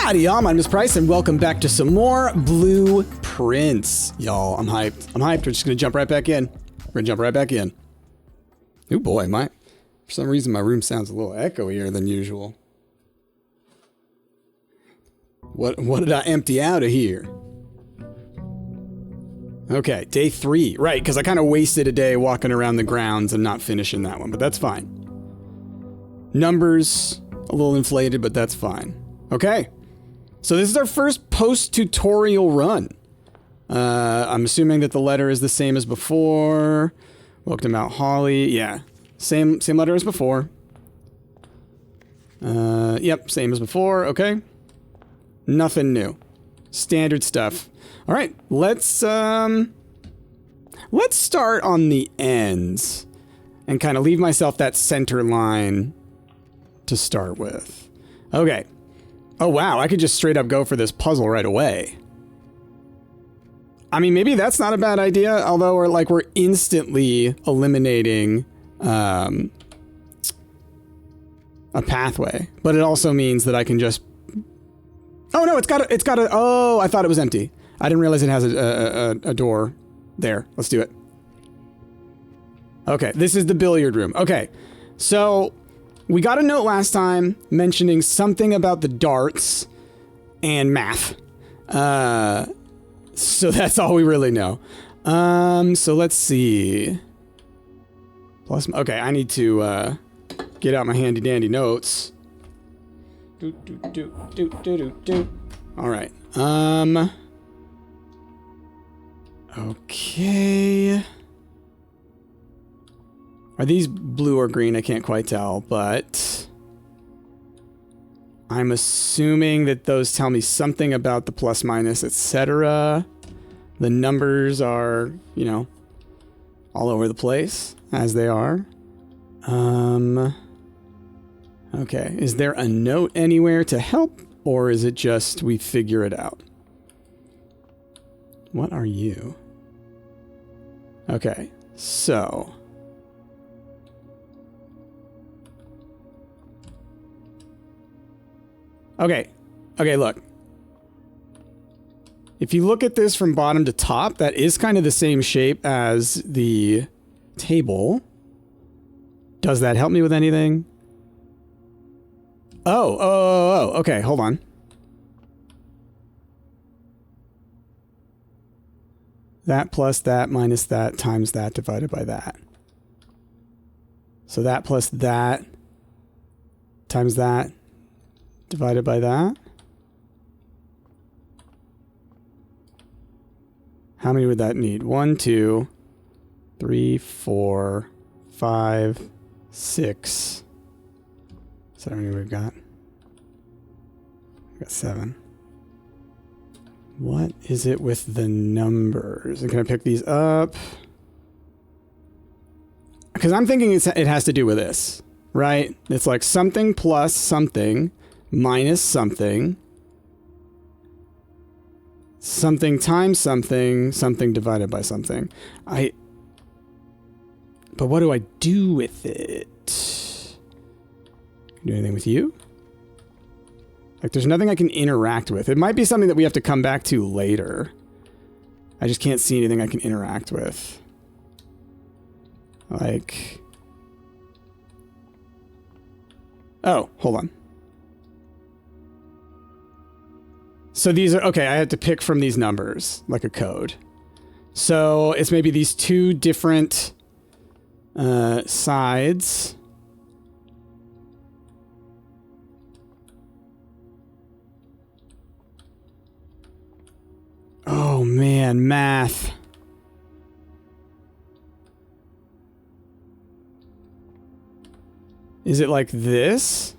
Howdy, y'all. My name is Price, and welcome back to some more Blueprints. Y'all, I'm hyped. We're just gonna jump right back in. Oh boy, for some reason my room sounds a little echoier than usual. What did I empty out of here? Okay, day 3. Right, because I kind of wasted a day walking around the grounds and not finishing that one, but that's fine. Numbers a little inflated, but that's fine. Okay, so this is our first post-tutorial run. I'm assuming that the letter is the same as before. Welcome to Mount Holly. Yeah, same letter as before. Yep, same as before. Okay. Nothing new. Standard stuff. All right, let's start on the ends and kind of leave myself that center line to start with. Okay. Oh, wow, I could just straight up go for this puzzle right away. I mean, maybe that's not a bad idea, although we're instantly eliminating a pathway. But it also means that I can just... Oh, no, it's got a... Oh, I thought it was empty. I didn't realize it has a door there. Let's do it. Okay, this is the billiard room. Okay, so we got a note last time mentioning something about the darts and math. So that's all we really know. So let's see. Plus, okay, I need to get out my handy dandy notes. All right. Okay. Are these blue or green? I can't quite tell, but I'm assuming that those tell me something about the plus minus, etc. The numbers are, you know, all over the place as they are. Okay, is there a note anywhere to help, or is it just we figure it out? What are you? Okay, so... Okay, look. If you look at this from bottom to top, that is kind of the same shape as the table. Does that help me with anything? Oh, okay, hold on. That plus that minus that times that divided by that. So that plus that times that divided by that. How many would that need? 1, 2, 3, 4, 5, 6. Is that how many we've got? We've got 7. What is it with the numbers? And can I pick these up? Because I'm thinking it has to do with this, right? It's like something plus something minus something. Something times something, something divided by something. But what do I do with it? Can I do anything with you? Like, there's nothing I can interact with. It might be something that we have to come back to later. I just can't see anything I can interact with. Like... Oh, hold on. So these are... Okay, I had to pick from these numbers, like a code. So it's maybe these two different sides... Oh man, math. Is it like this?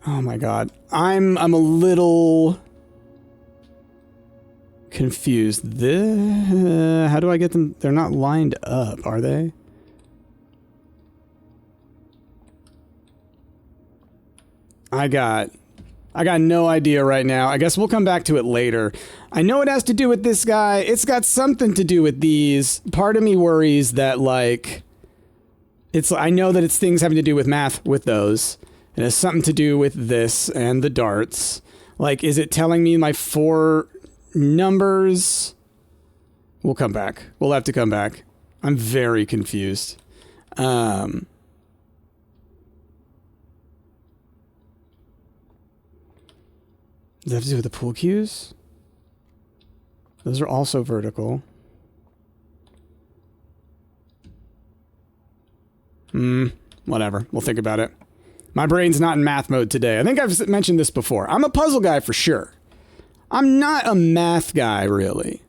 Oh my god. I'm a little confused. How do I get them? They're not lined up, are they? I got no idea right now. I guess we'll come back to it later. I know it has to do with this guy. It's got something to do with these. Part of me worries that, like, I know that it's things having to do with math with those. It has something to do with this and the darts. Like, is it telling me my 4 numbers? We'll come back. We'll have to come back. I'm very confused. Does that have to do with the pool cues? Those are also vertical. Whatever. We'll think about it. My brain's not in math mode today. I think I've mentioned this before. I'm a puzzle guy for sure. I'm not a math guy, really.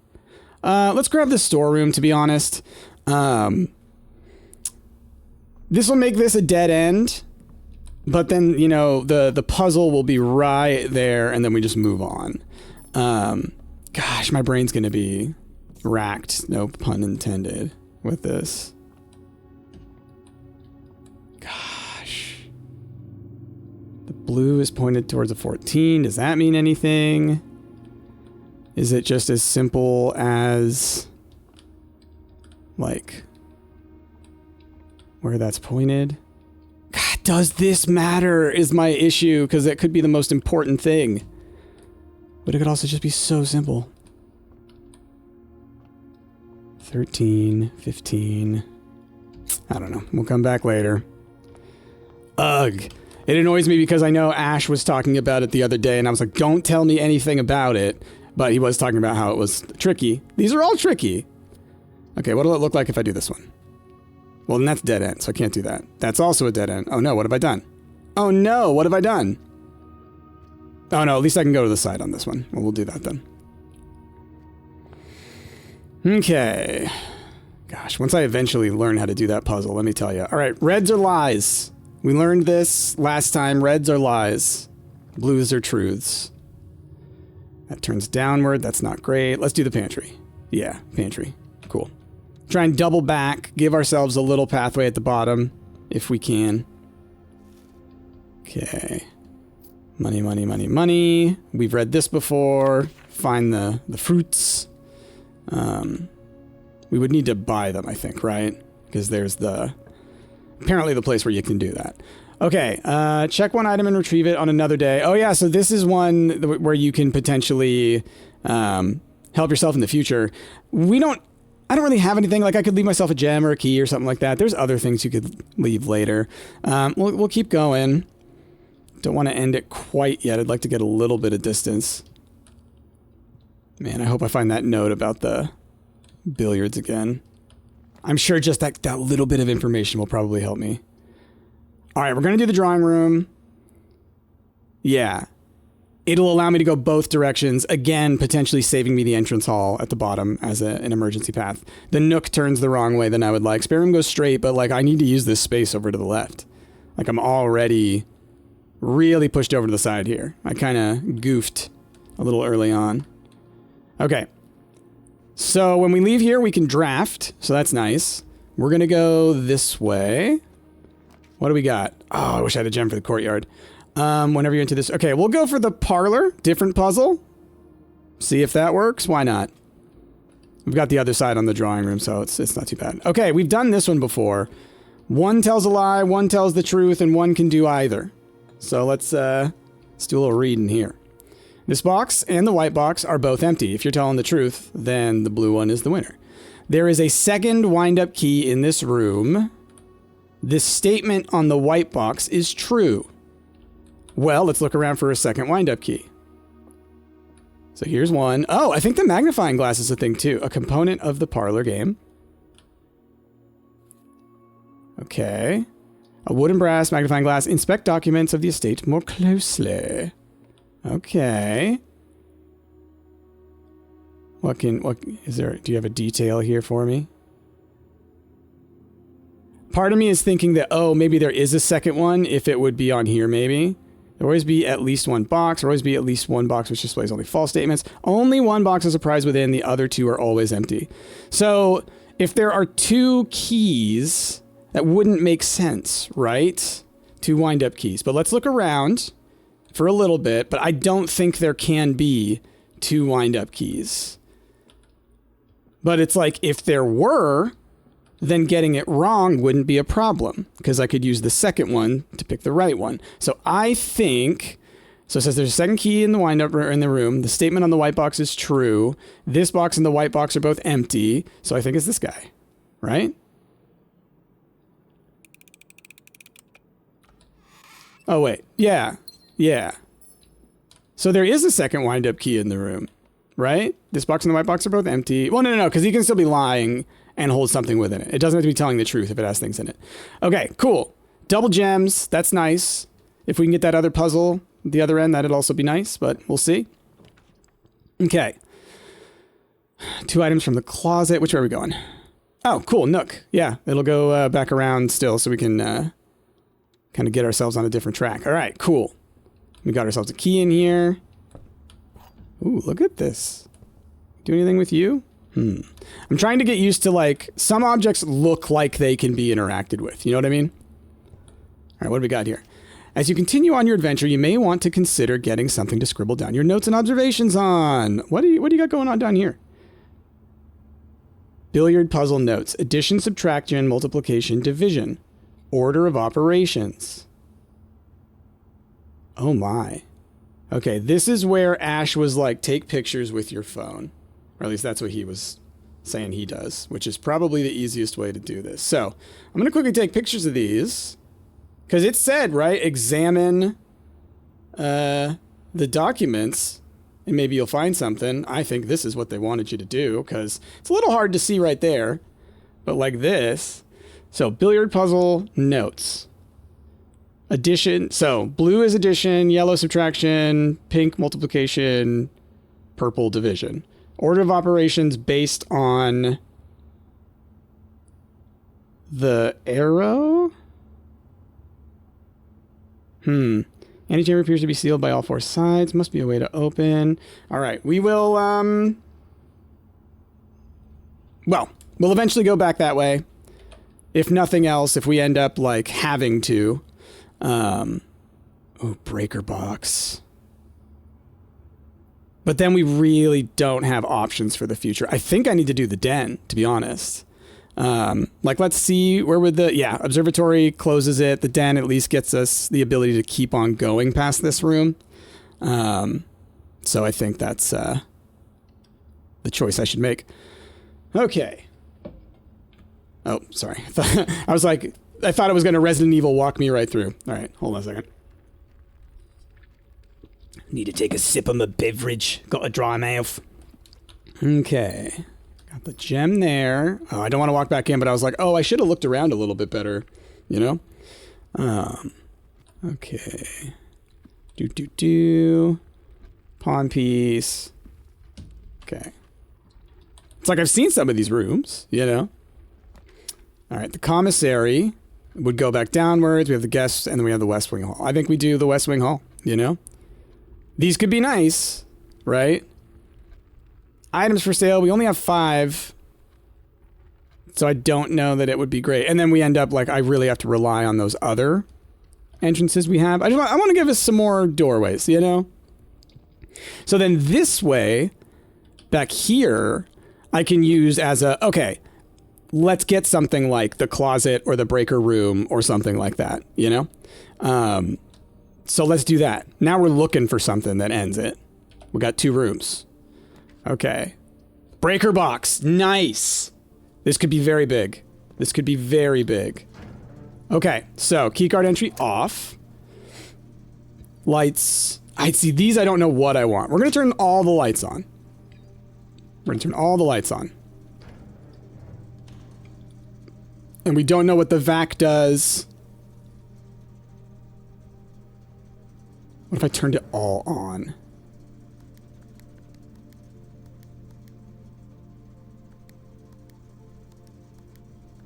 Let's grab the storeroom, to be honest. This will make this a dead end. But then, you know, the puzzle will be right there, and then we just move on. Gosh, my brain's going to be racked, no pun intended, with this. Gosh. The blue is pointed towards a 14. Does that mean anything? Is it just as simple as, like, where that's pointed? God, does this matter is my issue, because it could be the most important thing. But it could also just be so simple. 13, 15. I don't know. We'll come back later. Ugh. It annoys me because I know Ash was talking about it the other day, and I was like, don't tell me anything about it. But he was talking about how it was tricky. These are all tricky. Okay, what'll it look like if I do this one? Well, then that's dead end, so I can't do that. That's also a dead end. Oh no, what have I done? Oh no, what have I done? Oh no, at least I can go to the side on this one. Well, we'll do that then. Okay. Gosh, once I eventually learn how to do that puzzle, let me tell you. All right, reds are lies. We learned this last time. Reds are lies. Blues are truths. That turns downward. That's not great. Let's do the pantry. Yeah, pantry. Cool. Try and double back. Give ourselves a little pathway at the bottom, if we can. Okay. Money, money, money, money. We've read this before. Find the fruits. We would need to buy them, I think, right? Because there's apparently the place where you can do that. Okay, check one item and retrieve it on another day. Oh yeah, so this is one where you can potentially help yourself in the future. I don't really have anything. Like, I could leave myself a gem or a key or something like that. There's other things you could leave later. We'll keep going. Don't want to end it quite yet. I'd like to get a little bit of distance. Man, I hope I find that note about the billiards again. I'm sure just that little bit of information will probably help me. All right, we're going to do the drawing room. Yeah. It'll allow me to go both directions. Again, potentially saving me the entrance hall at the bottom as an emergency path. The nook turns the wrong way than I would like. Spare room goes straight, but like I need to use this space over to the left. Like I'm already really pushed over to the side here. I kind of goofed a little early on. Okay. So when we leave here, we can draft. So that's nice. We're going to go this way. What do we got? Oh, I wish I had a gem for the courtyard. Whenever you're into this. Okay, we'll go for the parlor. Different puzzle. See if that works. Why not? We've got the other side on the drawing room, so it's not too bad. Okay, we've done this one before. One tells a lie, one tells the truth, and one can do either. So let's do a little reading here. This box and the white box are both empty. If you're telling the truth, then the blue one is the winner. There is a second wind-up key in this room. This statement on the white box is true. Well, let's look around for a second wind-up key. So here's one. Oh, I think the magnifying glass is a thing too. A component of the parlor game. Okay. A wood and brass magnifying glass. Inspect documents of the estate more closely. Okay. What is there? Do you have a detail here for me? Part of me is thinking that, oh, maybe there is a second one if it would be on here, maybe. There will always be at least one box. There will always be at least one box which displays only false statements. Only one box has a prize within. The other two are always empty. So if there are two keys, that wouldn't make sense, right? Two wind-up keys. But let's look around for a little bit. But I don't think there can be two wind-up keys. But it's like if there were, then getting it wrong wouldn't be a problem because I could use the second one to pick the right one. So I think, so it says there's a second key in the wind-up in the room. The statement on the white box is true. This box and the white box are both empty. So I think it's this guy, right? Oh, wait. Yeah. Yeah. So there is a second wind-up key in the room, right? This box and the white box are both empty. Well, no, because he can still be lying and hold something within it. It doesn't have to be telling the truth if it has things in it. Okay, cool. Double gems. That's nice. If we can get that other puzzle at the other end, that'd also be nice, but we'll see. Okay. 2 items from the closet. Which way are we going? Oh, cool. Nook. Yeah, it'll go back around still so we can kind of get ourselves on a different track. All right, cool. We got ourselves a key in here. Ooh, look at this. Do anything with you? I'm trying to get used to, like, some objects look like they can be interacted with. You know what I mean? All right, what do we got here? As you continue on your adventure, you may want to consider getting something to scribble down your notes and observations on. What do you got going on down here? Billiard puzzle notes. Addition, subtraction, multiplication, division. Order of operations. Oh my. Okay, this is where Ash was like, take pictures with your phone. Or at least that's what he was saying he does, which is probably the easiest way to do this. So I'm going to quickly take pictures of these. Because it said, right, examine the documents and maybe you'll find something. I think this is what they wanted you to do because it's a little hard to see right there. But like this. So billiard puzzle notes. Addition. So blue is addition, yellow subtraction, pink multiplication, purple division. Order of operations based on the arrow. Any chamber appears to be sealed by all 4 sides. Must be a way to open. All right, we will, well, we'll eventually go back that way. If nothing else, if we end up, like, having to. Oh, breaker box. But then we really don't have options for the future. I think I need to do the den, to be honest. Like, let's see, where would the... Yeah, Observatory closes it. The den at least gets us the ability to keep on going past this room. So I think that's the choice I should make. Okay. Oh, sorry. I was like... I thought it was going to Resident Evil walk me right through. All right, hold on a second. Need to take a sip of my beverage. Got a dry mouth. Okay. Got the gem there. Oh, I don't want to walk back in, but I was like, oh, I should have looked around a little bit better. You know? Okay. Pawn piece. Okay. It's like I've seen some of these rooms, you know? All right, the commissary would go back downwards. We have the guests, and then we have the West Wing Hall. I think we do the West Wing Hall, you know? These could be nice, right? Items for sale. We only have 5. So I don't know that it would be great. And then we end up, like, I really have to rely on those other entrances we have. I want to give us some more doorways, you know? So then this way, back here, I can use as a, okay, let's get something like the closet or the breaker room or something like that, you know? So let's do that. Now we're looking for something that ends it. We got 2 rooms. Okay. Breaker box. Nice. This could be very big. This could be very big. Okay, so keycard entry off. Lights. I see these. I don't know what I want. We're going to turn all the lights on. We're going to turn all the lights on. And we don't know what the vac does. What if I turned it all on?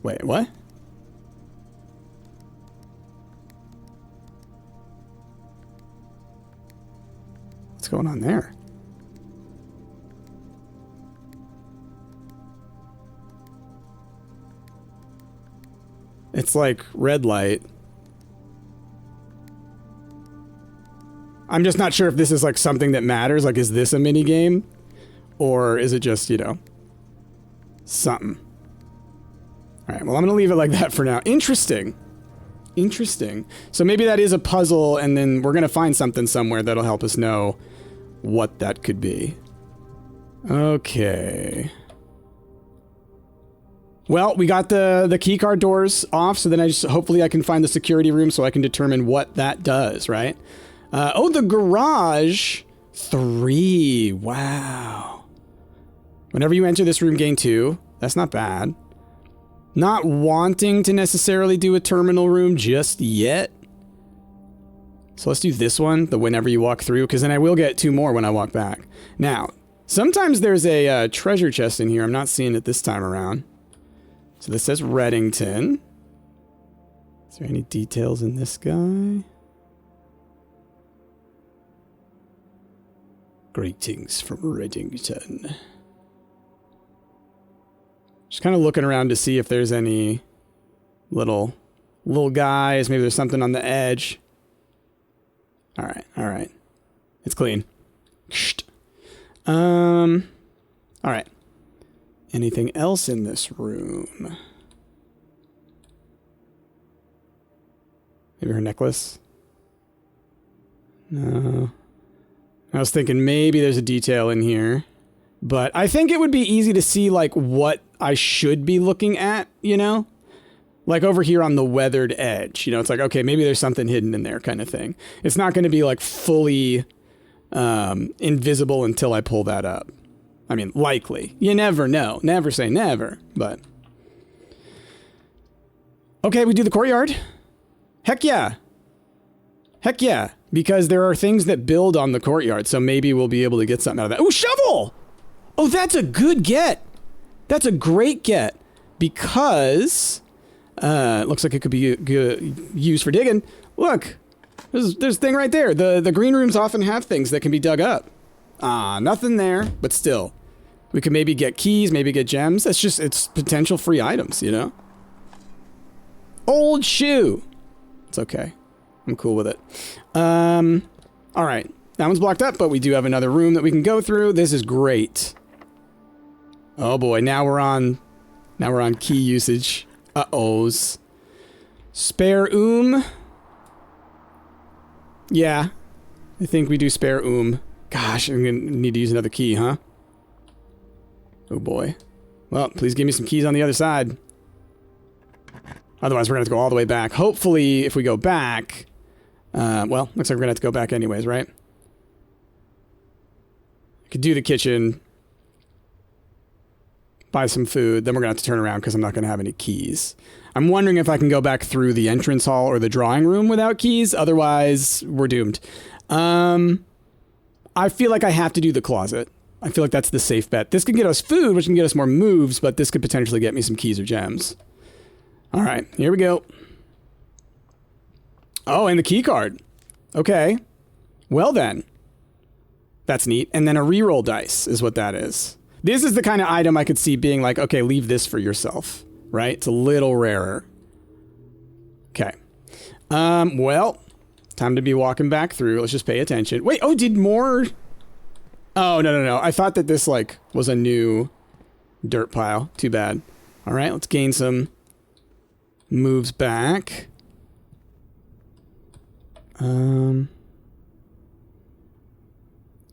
Wait, what? What's going on there? It's like red light. I'm just not sure if this is like something that matters. Like, is this a mini game? Or is it just, you know, something? All right, well, I'm going to leave it like that for now. Interesting. Interesting. So maybe that is a puzzle, and then we're going to find something somewhere that'll help us know what that could be. Okay. Well, we got the key card doors off, so then hopefully I can find the security room so I can determine what that does, right? Oh, the garage. 3. Wow. Whenever you enter this room, gain 2. That's not bad. Not wanting to necessarily do a terminal room just yet. So let's do this one, the whenever you walk through, because then I will get 2 more when I walk back. Now, sometimes there's a treasure chest in here. I'm not seeing it this time around. So this says Reddington. Is there any details in this guy? Greetings from Reddington. Just kind of looking around to see if there's any little guys. Maybe there's something on the edge. All right. It's clean. All right. Anything else in this room? Maybe her necklace? No. I was thinking maybe there's a detail in here. But I think it would be easy to see, like, what I should be looking at, you know? Like over here on the weathered edge. You know, it's like, okay, maybe there's something hidden in there kind of thing. It's not going to be, like, fully invisible until I pull that up. I mean, likely. You never know. Never say never, but... Okay, we do the courtyard. Heck yeah. Heck yeah. Because there are things that build on the courtyard, so maybe we'll be able to get something out of that. Ooh, shovel! Oh, that's a good get. That's a great get. Because... it looks like it could be used for digging. Look! There's a thing right there. The green rooms often have things that can be dug up. Ah, nothing there, but still. We could maybe get keys, maybe get gems. That's just, it's potential free items, you know? Old shoe! It's okay. I'm cool with it. Alright. That one's blocked up, but we do have another room that we can go through. This is great. Oh boy, now we're on key usage. Uh-ohs. Spare Yeah. I think we do spare Gosh, I'm gonna need to use another key, huh? Oh boy. Well, please give me some keys on the other side. Otherwise, we're gonna have to go all the way back. Hopefully, if we go back... well, looks like we're gonna have to go back anyways, right? Could do the kitchen. Buy some food. Then we're gonna have to turn around because I'm not gonna have any keys. I'm wondering if I can go back through the entrance hall or the drawing room without keys. Otherwise, we're doomed. I feel like I have to do the closet. I feel like that's the safe bet. This can get us food, which can get us more moves, but this could potentially get me some keys or gems. All right, here we go. Oh, and the key card. Okay. Well then. That's neat. And then a reroll dice is what that is. This is the kind of item I could see being like, okay, leave this for yourself, right? It's a little rarer. Okay. Well, time to be walking back through. Let's just pay attention. Wait, oh, did more... Oh, no. I thought that this, like, was a new dirt pile. Too bad. All right, let's gain some moves back.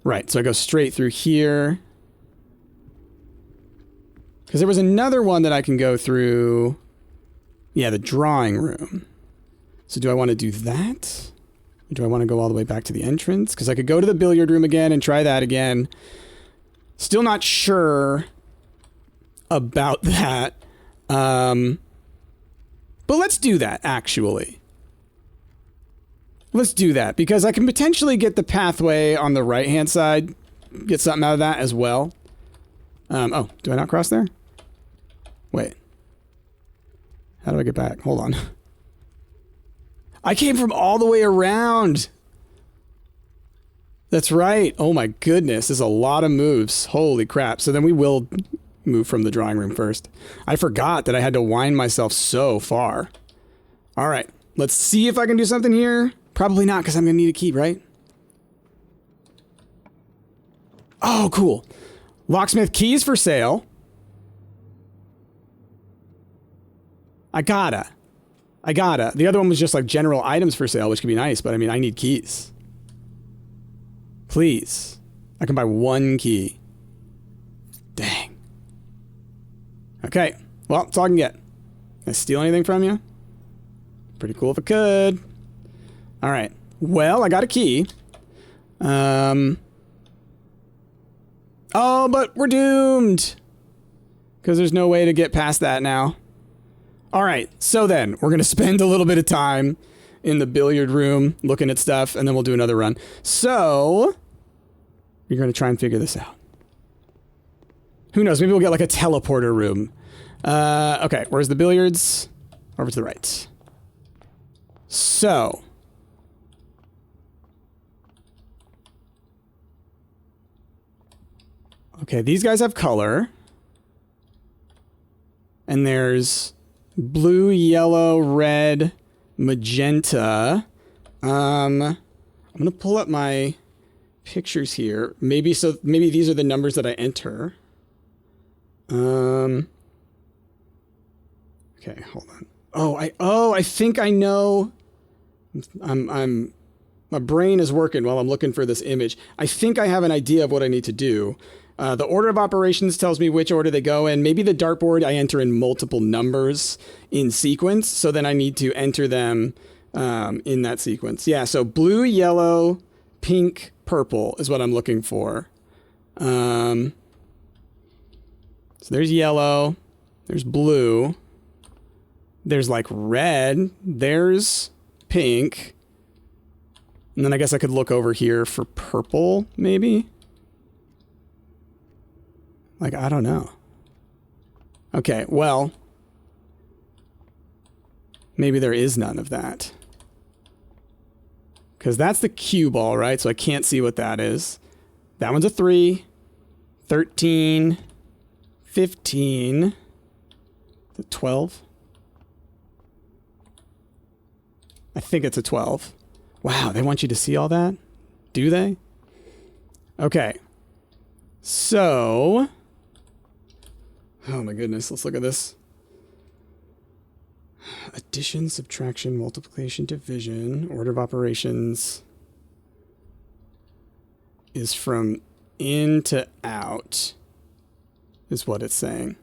Right, so I go straight through here. Because there was another one that I can go through. Yeah, the drawing room. So do I want to do that? Or do I want to go all the way back to the entrance? Because I could go to the billiard room again and try that again. Still not sure about that. But let's do that, actually. Let's do that, because I can potentially get the pathway on the right-hand side. Get something out of that as well. Oh, do I not cross there? Wait. How do I get back? Hold on. I came from all the way around. That's right. Oh my goodness. There's a lot of moves. Holy crap. So then we will move from the drawing room first. I forgot that I had to wind myself so far. All right. Let's see if I can do something here. Probably not, because I'm going to need a key, right? Oh, cool. Locksmith keys for sale. I gotta. The other one was just like general items for sale, which could be nice, but I mean, I need keys. Please. I can buy 1 key. Dang. Okay. Well, that's all I can get. Can I steal anything from you? Pretty cool if I could. All right. Well, I got a key. Oh, but we're doomed. Because there's no way to get past that now. All right. So then, we're going to spend a little bit of time in the billiard room looking at stuff, and then we'll do another run. So, you're going to try and figure this out. Who knows? Maybe we'll get like a teleporter room. Okay. Where's the billiards? Over to the right. So. Okay, these guys have color. And there's blue, yellow, red, magenta. I'm gonna pull up my pictures here. Maybe these are the numbers that I enter. Okay, hold on. I think I know. My brain is working while I'm looking for this image. I think I have an idea of what I need to do. The order of operations tells me which order they go in. Maybe the dartboard I enter in multiple numbers in sequence, so then I need to enter them in that sequence. Yeah, so blue, yellow, pink, purple is what I'm looking for. So there's yellow, there's blue, there's like red, there's pink, and then I guess I could look over here for purple, maybe? Like, I don't know. Okay, well, maybe there is none of that. Because that's the cue ball, right? So I can't see what that is. That one's a 3, 13, 15, 12. I think it's a 12. Wow, they want you to see all that? Do they? Okay. So, oh my goodness, let's look at this. Addition, subtraction, multiplication, division, order of operations is from in to out, is what it's saying.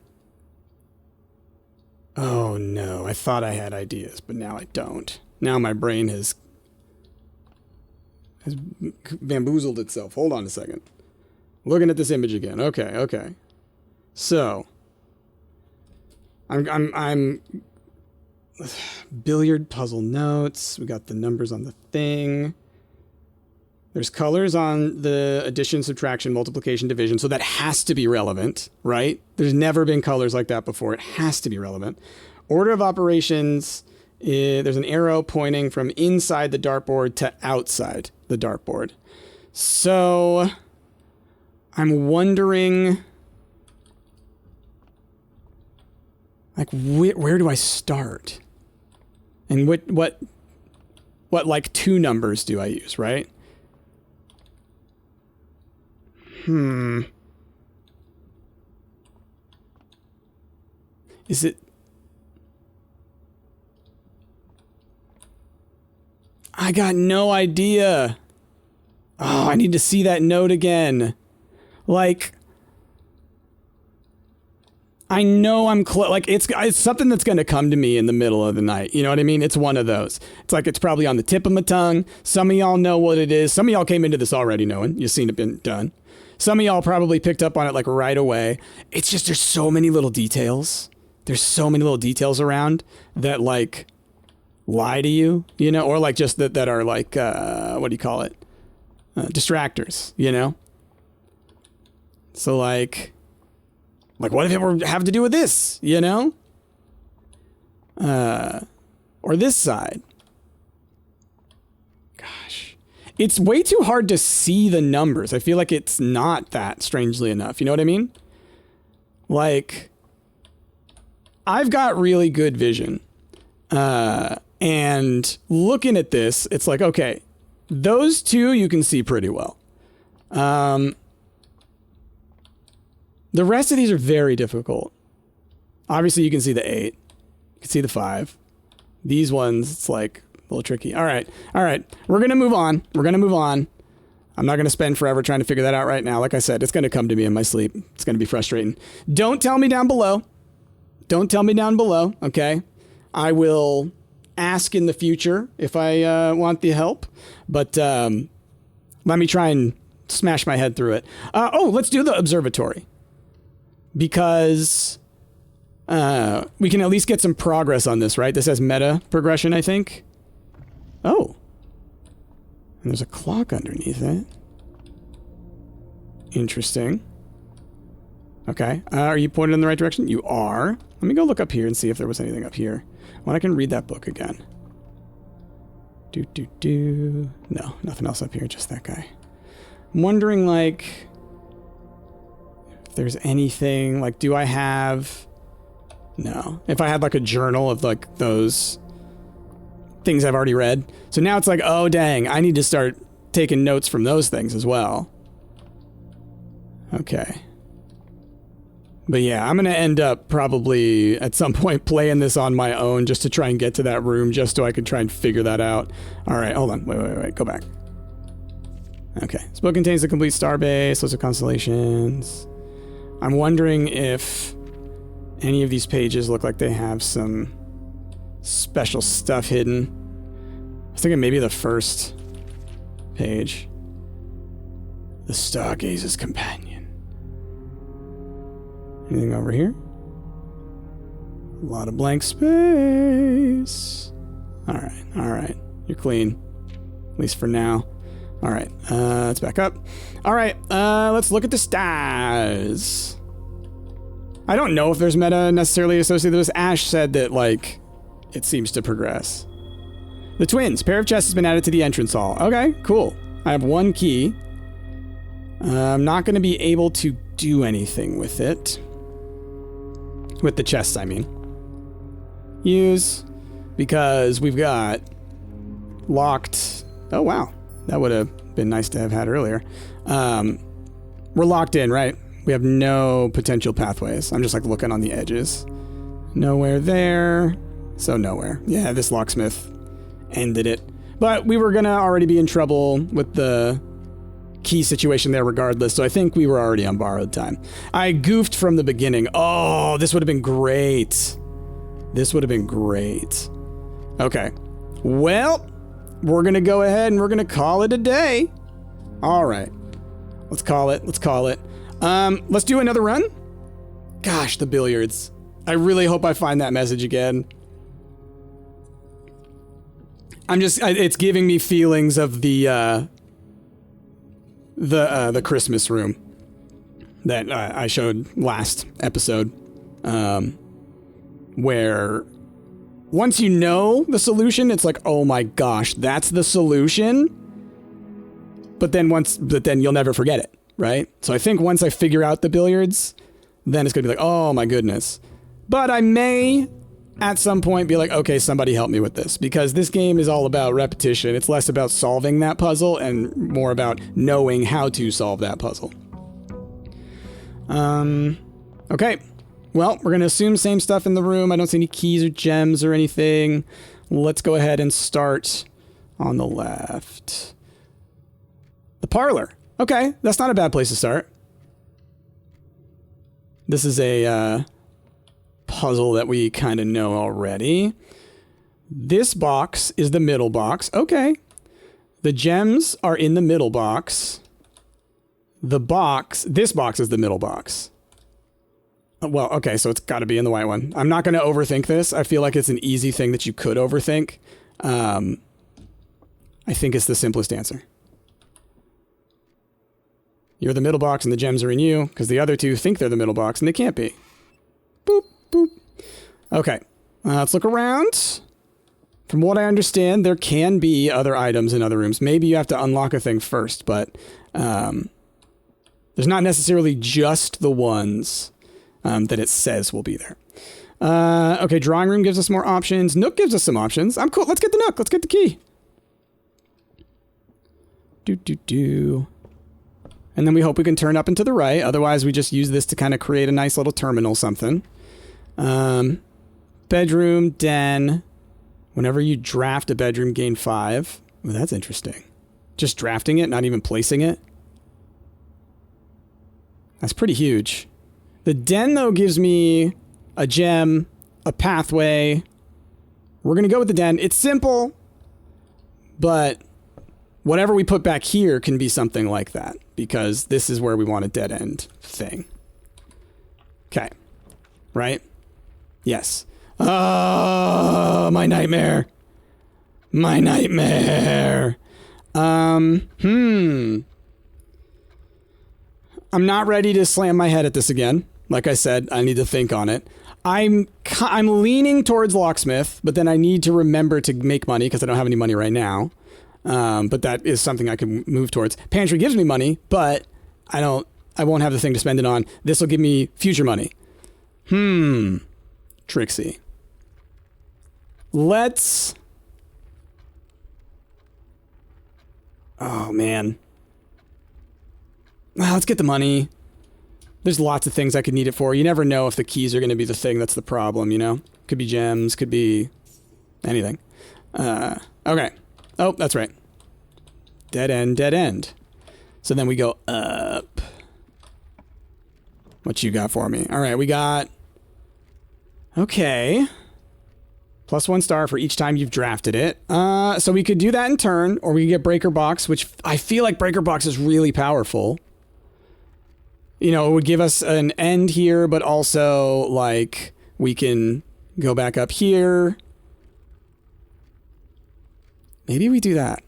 Oh no, I thought I had ideas, but now I don't. Now my brain has bamboozled itself. Hold on a second. Looking at this image again. Okay. So, I'm billiard puzzle notes. We got the numbers on the thing. There's colors on the addition, subtraction, multiplication, division. So that has to be relevant, right? There's never been colors like that before. It has to be relevant. Order of operations, there's an arrow pointing from inside the dartboard to outside the dartboard. So I'm wondering, like, where do I start? And what like 2 numbers do I use, right? Is it? I got no idea. Oh, I need to see that note again. Like, I know I'm like it's something that's going to come to me in the middle of the night. You know what I mean? It's one of those. It's like it's probably on the tip of my tongue. Some of y'all know what it is. Some of y'all came into this already knowing. You've seen it been done. Some of y'all probably picked up on it like right away. It's just there's so many little details. There's so many little details around that like lie to you, you know, or like just that are like what do you call it? Distractors, you know? So like what if it were have to do with this, you know? Or this side. Gosh. It's way too hard to see the numbers. I feel like it's not that, strangely enough. You know what I mean? Like, I've got really good vision. And looking at this, it's like, okay, those 2 you can see pretty well. The rest of these are very difficult. Obviously, you can see the 8. You can see the 5. These ones, it's like a little tricky. All right. We're going to move on. I'm not going to spend forever trying to figure that out right now. Like I said, it's going to come to me in my sleep. It's going to be frustrating. Don't tell me down below. Okay? I will ask in the future if I want the help. But let me try and smash my head through it. Let's do the observatory. Because we can at least get some progress on this, right? This has meta progression, I think. Oh. And there's a clock underneath it. Interesting. Okay. Are you pointed in the right direction? You are. Let me go look up here and see if there was anything up here. When I can read that book again. No, nothing else up here, just that guy. I'm wondering, like, if there's anything, like, do I have... No. If I had, like, a journal of, like, those things I've already read. So now it's like, oh, dang, I need to start taking notes from those things as well. Okay. But yeah, I'm going to end up probably at some point playing this on my own just to try and get to that room, just so I could try and figure that out. All right, hold on. Wait. Go back. Okay. This book contains the complete starbase, lots of constellations. I'm wondering if any of these pages look like they have some special stuff hidden. I was thinking maybe the first page. The Stargazer's Companion. Anything over here? A lot of blank space. All right. You're clean. At least for now. All right, let's back up. All right, let's look at the stars. I don't know if there's meta necessarily associated with this. Ash said that, like, it seems to progress. The twins. Pair of chests has been added to the entrance hall. Okay, cool. I have 1 key. I'm not going to be able to do anything with it. With the chests, I mean. Use. Because we've got locked... Oh, wow. That would have been nice to have had earlier. We're locked in, right? We have no potential pathways. I'm just, like, looking on the edges. Nowhere there. So nowhere. Yeah, this locksmith ended it. But we were going to already be in trouble with the key situation there regardless, so I think we were already on borrowed time. I goofed from the beginning. Oh, this would have been great. Okay. Well, we're going to go ahead and we're going to call it a day. All right. Let's call it. Let's do another run. Gosh, the billiards. I really hope I find that message again. It's giving me feelings of the Christmas room that I showed last episode, where once you know the solution, it's like, oh my gosh, that's the solution. But then you'll never forget it, right? So I think once I figure out the billiards, then it's gonna be like, oh my goodness. But I may at some point be like, okay, somebody help me with this, because this game is all about repetition. It's less about solving that puzzle and more about knowing how to solve that puzzle. Okay. Well, we're going to assume same stuff in the room. I don't see any keys or gems or anything. Let's go ahead and start on the left. The parlor. Okay, that's not a bad place to start. This is a puzzle that we kind of know already. This box is the middle box. Okay. The gems are in the middle box. This box is the middle box. Well, okay, so it's got to be in the white one. I'm not going to overthink this. I feel like it's an easy thing that you could overthink. I think it's the simplest answer. You're the middle box and the gems are in you, because the other two think they're the middle box and they can't be. Boop, boop. Okay, let's look around. From what I understand, there can be other items in other rooms. Maybe you have to unlock a thing first, but there's not necessarily just the ones that it says will be there. Okay, drawing room gives us more options. Nook gives us some options. I'm cool. Let's get the Nook. Let's get the key. And then we hope we can turn up and to the right. Otherwise, we just use this to kind of create a nice little terminal something. Bedroom, den. Whenever you draft a bedroom, gain 5. Well, that's interesting. Just drafting it, not even placing it. That's pretty huge. The den, though, gives me a gem, a pathway. We're going to go with the den. It's simple, but whatever we put back here can be something like that, because this is where we want a dead end thing. Okay. Right? Yes. Oh, my nightmare. My nightmare. I'm not ready to slam my head at this again. Like I said, I need to think on it. I'm leaning towards locksmith, but then I need to remember to make money because I don't have any money right now. But that is something I can move towards. Pantry gives me money, but I won't have the thing to spend it on. This will give me future money. Tricksy. Oh, man. Let's get the money. There's lots of things I could need it for. You never know if the keys are going to be the thing that's the problem, you know? Could be gems, could be anything. Okay. Oh, that's right. Dead end, dead end. So then we go up. What you got for me? All right, we got... Okay. +1 star for each time you've drafted it. So we could do that in turn, or we could get Breaker Box, which I feel like Breaker Box is really powerful. You know, it would give us an end here, but also, like, we can go back up here. Maybe we do that.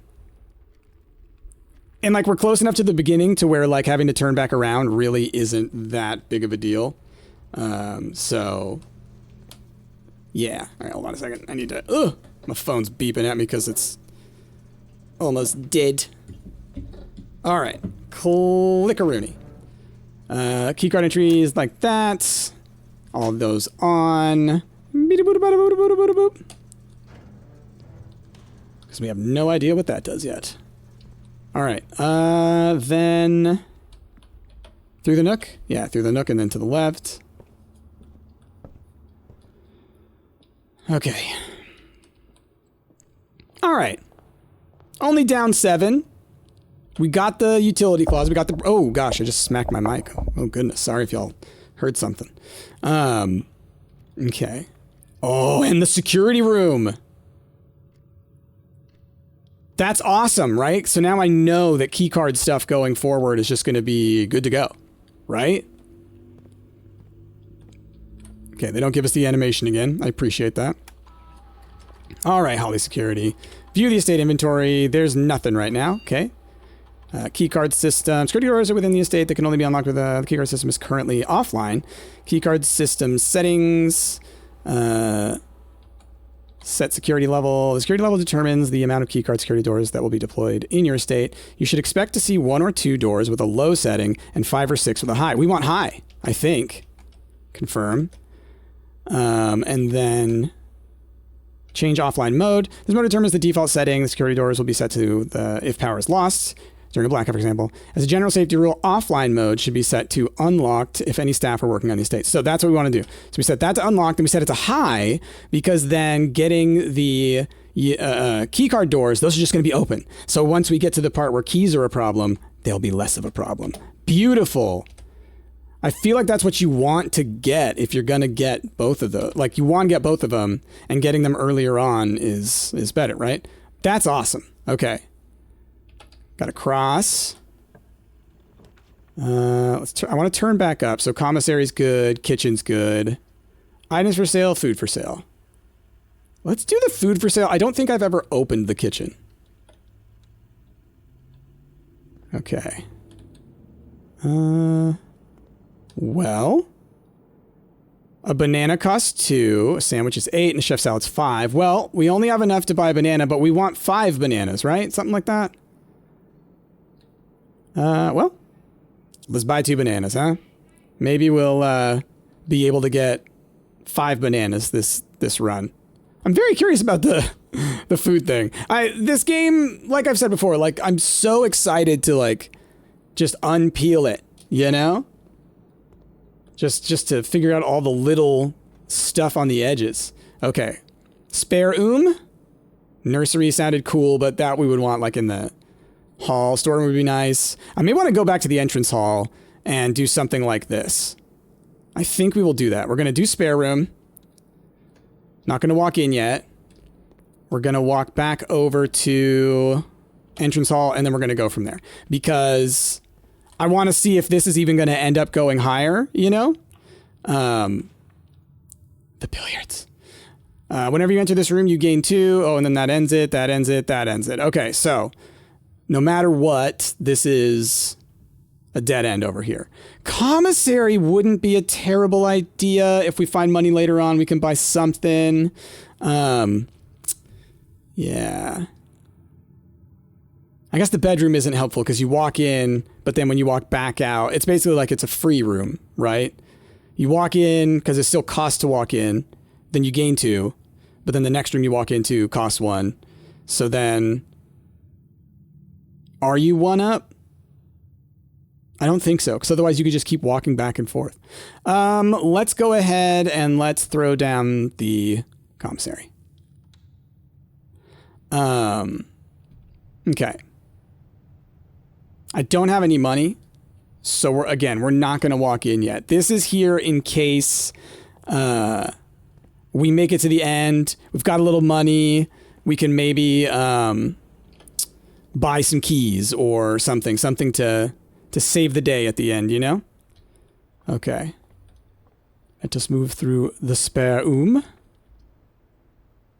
And, like, we're close enough to the beginning to where, like, having to turn back around really isn't that big of a deal. So... yeah. All right, hold on a second. I need to... Ugh! My phone's beeping at me because it's almost dead. All right. Clickaroony. Keycard entries like that. All of those on. Because we have no idea what that does yet. All right. Then... through the nook? Yeah, through the nook and then to the left. Okay. All right. Only down 7. We got the utility clause. We got the... oh, gosh, I just smacked my mic. Oh, goodness. Sorry if y'all heard something. Okay. Oh, and the security room. That's awesome, right? So now I know that keycard stuff going forward is just going to be good to go, right? Okay, they don't give us the animation again. I appreciate that. All right, Holly Security. View the estate inventory. There's nothing right now. Okay. Keycard system. Security doors are within the estate that can only be unlocked with the keycard system is currently offline. Keycard system settings. Set security level. The security level determines the amount of keycard security doors that will be deployed in your estate. You should expect to see 1 or 2 doors with a low setting and 5 or 6 with a high. We want high, I think. Confirm. And then change offline mode. This mode determines the default setting. The security doors will be set to the if power is lost during a blackout, for example. As a general safety rule, offline mode should be set to unlocked if any staff are working on the estate. So that's what we want to do. So we set that to unlocked, and we set it to high because then getting the keycard doors, those are just going to be open. So once we get to the part where keys are a problem, they'll be less of a problem. Beautiful. I feel like that's what you want to get if you're going to get both of those. Like, you want to get both of them, and getting them earlier on is better, right? That's awesome. Okay. Got a cross. I want to turn back up. So commissary's good. Kitchen's good. Items for sale. Food for sale. Let's do the food for sale. I don't think I've ever opened the kitchen. Okay. Well, a banana costs 2, a sandwich is 8, and a chef salad's 5. Well, we only have enough to buy a banana, but we want 5 bananas, right? Something like that. Well, let's buy 2 bananas, huh? Maybe we'll be able to get 5 bananas this run. I'm very curious about the food thing. This game, like I've said before, like, I'm so excited to, like, just unpeel it, you know? Just to figure out all the little stuff on the edges. Okay. Spare room. Nursery sounded cool, but that we would want like in the hall. Storeroom would be nice. I may want to go back to the entrance hall and do something like this. I think we will do that. We're going to do spare room. Not going to walk in yet. We're going to walk back over to entrance hall, and then we're going to go from there. Because I want to see if this is even going to end up going higher, you know? The billiards. Whenever you enter this room, you gain 2. Oh, and then that ends it, that ends it, that ends it. Okay, so no matter what, this is a dead end over here. Commissary wouldn't be a terrible idea. If we find money later on, we can buy something. Yeah. I guess the bedroom isn't helpful because you walk in, but then when you walk back out, it's basically like it's a free room, right? You walk in because it still costs to walk in, then you gain 2, but then the next room you walk into costs 1. So then, are you 1 up? I don't think so, because otherwise you could just keep walking back and forth. Let's go ahead and let's throw down the commissary. Okay. I don't have any money, so we're not going to walk in yet. This is here in case we make it to the end. We've got a little money. We can maybe buy some keys or something to save the day at the end, you know? Okay. Let us move through the spare room.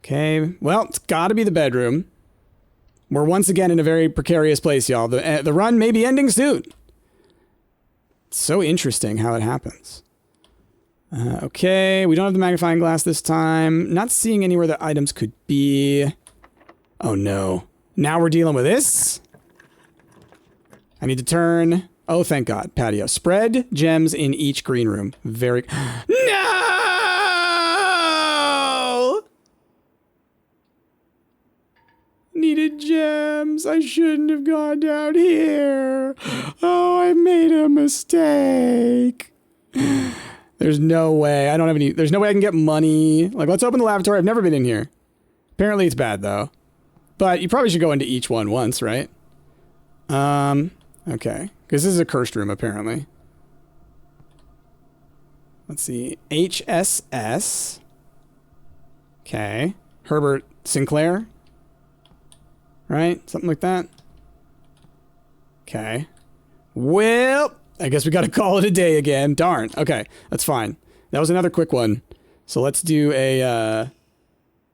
Okay, well, it's got to be the bedroom. We're once again in a very precarious place, y'all. The run may be ending soon. It's so interesting how it happens. Okay, we don't have the magnifying glass this time. Not seeing anywhere the items could be. Oh no. Now we're dealing with this? I need to turn. Oh, thank God. Patio. Spread gems in each green room. Very... No! Needed gems. I shouldn't have gone down here. Oh, I made a mistake. There's no way. I don't have any... There's no way I can get money. Like, let's open the lavatory. I've never been in here. Apparently it's bad, though. But you probably should go into each one once, right? Okay. Because this is a cursed room, apparently. Let's see. HSS. Okay. Herbert Sinclair. Right? Something like that. Okay. Well, I guess we got to call it a day again. Darn. Okay. That's fine. That was another quick one. So let's do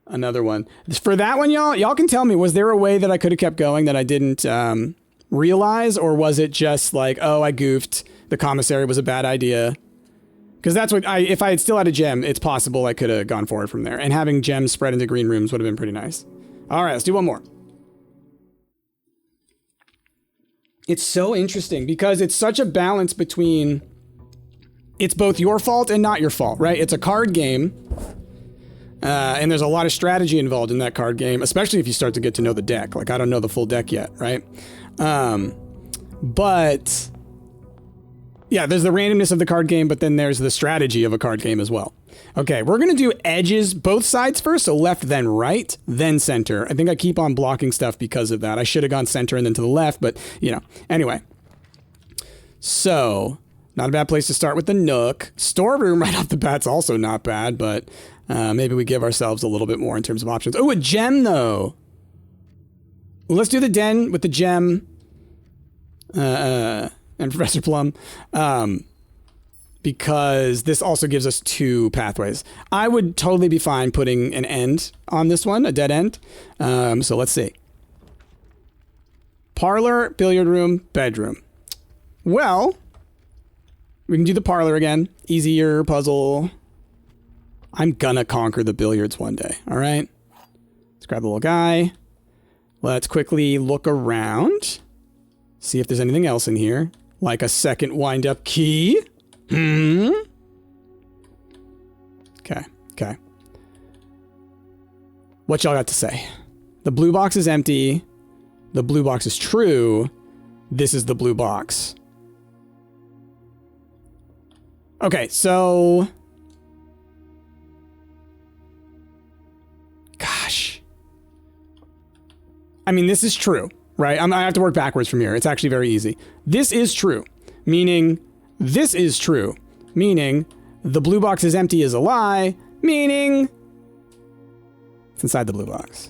another one. For that one, y'all can tell me, was there a way that I could have kept going that I didn't realize, or was it just like, oh, I goofed, the commissary was a bad idea? Because that's what if I had still had a gem, it's possible I could have gone forward from there, and having gems spread into green rooms would have been pretty nice. All right, let's do one more. It's so interesting because it's such a balance between it's both your fault and not your fault, right? It's a card game. And there's a lot of strategy involved in that card game, especially if you start to get to know the deck. Like, I don't know the full deck yet, right? But yeah, there's the randomness of the card game, but then there's the strategy of a card game as well. Okay, we're going to do edges, both sides first, so left, then right, then center. I think I keep on blocking stuff because of that. I should have gone center and then to the left, but, you know. Anyway. So, not a bad place to start with the nook. Storeroom right off the bat's also not bad, but maybe we give ourselves a little bit more in terms of options. Oh, a gem, though. Let's do the den with the gem and Professor Plum. Because this also gives us 2 pathways. I would totally be fine putting an end on this one, a dead end. So let's see. Parlor, billiard room, bedroom. Well, we can do the parlor again. Easier puzzle. I'm gonna conquer the billiards one day, all right? Let's grab the little guy. Let's quickly look around. See if there's anything else in here. Like a second wind-up key. Okay, okay. What y'all got to say? The blue box is empty. The blue box is true. This is the blue box. Okay, so I mean, this is true, right? I have to work backwards from here. It's actually very easy. This is true, meaning this is true, meaning the blue box is empty is a lie, meaning it's inside the blue box.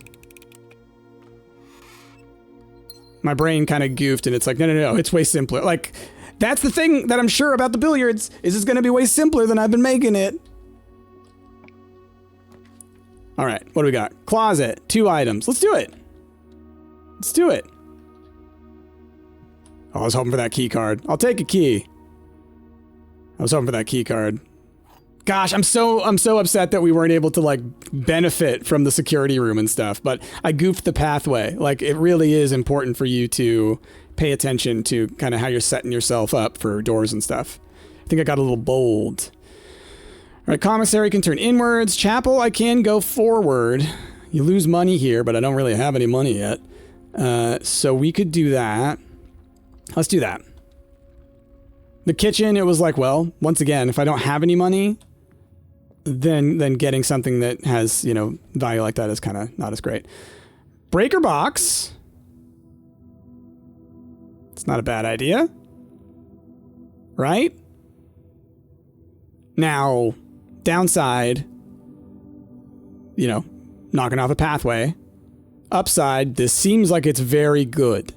My brain kind of goofed and it's like, no, it's way simpler. Like, that's the thing that I'm sure about the billiards, is it's going to be way simpler than I've been making it. All right, what do we got? Closet, 2 items. Let's do it. Let's do it. Oh, I was hoping for that key card. I'll take a key. I was hoping for that key card. Gosh, I'm so upset that we weren't able to like benefit from the security room and stuff, but I goofed the pathway. Like, it really is important for you to pay attention to kind of how you're setting yourself up for doors and stuff. I think I got a little bold. All right, commissary can turn inwards. Chapel, I can go forward. You lose money here, but I don't really have any money yet. So we could do that. Let's do that. The kitchen, it was like, well, once again, if I don't have any money, then getting something that has, you know, value like that is kind of not as great. Breaker box. It's not a bad idea. Right? Now, downside, you know, knocking off a pathway. Upside, this seems like it's very good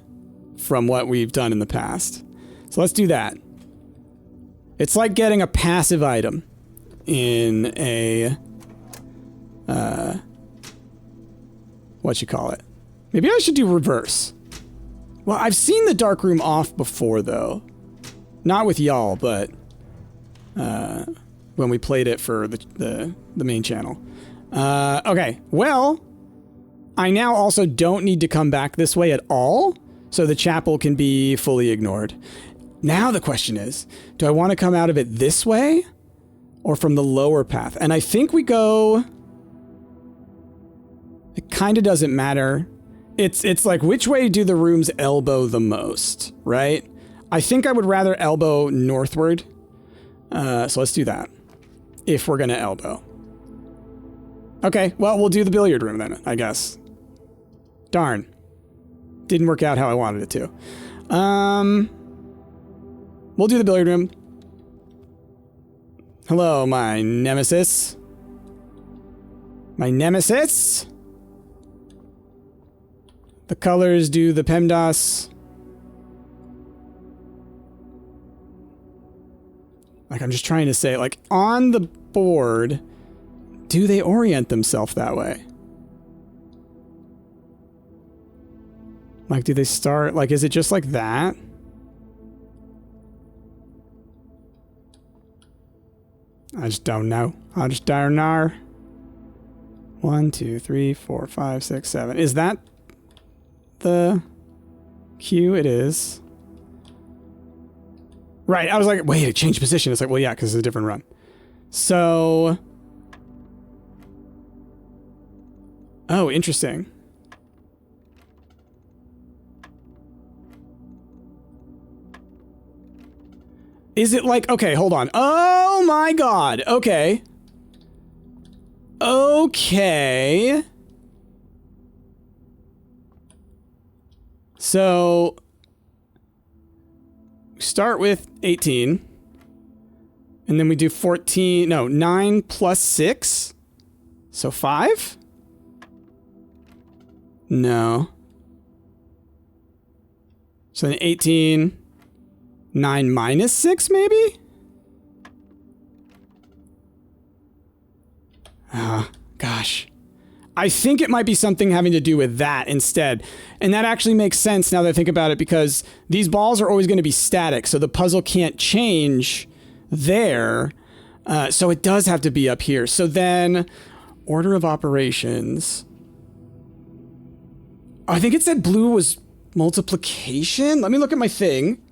from what we've done in the past. So let's do that. It's like getting a passive item in a, what you call it? Maybe I should do reverse. Well, I've seen the dark room off before, though. Not with y'all, but when we played it for the main channel. Okay, well, I now also don't need to come back this way at all, so the chapel can be fully ignored. Now the question is, do I want to come out of it this way or from the lower path? And I think we go... It kind of doesn't matter. It's like, which way do the rooms elbow the most, right? I think I would rather elbow northward. So let's do that, if we're going to elbow. Okay, well, we'll do the billiard room then, I guess. Darn. Didn't work out how I wanted it to. We'll do the billiard room. Hello, my nemesis. My nemesis? The colors do the PEMDAS. Like, I'm just trying to say, like, on the board, do they orient themselves that way? Like, do they start, like, is it just like that? I just don't know. I just don't know. 1, 2, 3, 4, 5, 6, 7. Is that the cue? It is. Right, I was like, wait, it changed position. It's like, well, yeah, because it's a different run. So... Oh, interesting. Is it like... Okay, hold on. Oh my god. Okay. Okay. So... Start with 18. And then we do 14... No, 9 plus 6. So 5? No. So then 18... 9 minus 6, maybe? Gosh. I think it might be something having to do with that instead. And that actually makes sense now that I think about it, because these balls are always going to be static, so the puzzle can't change there. So it does have to be up here. So then, order of operations. Oh, I think it said blue was multiplication. Let me look at my thing.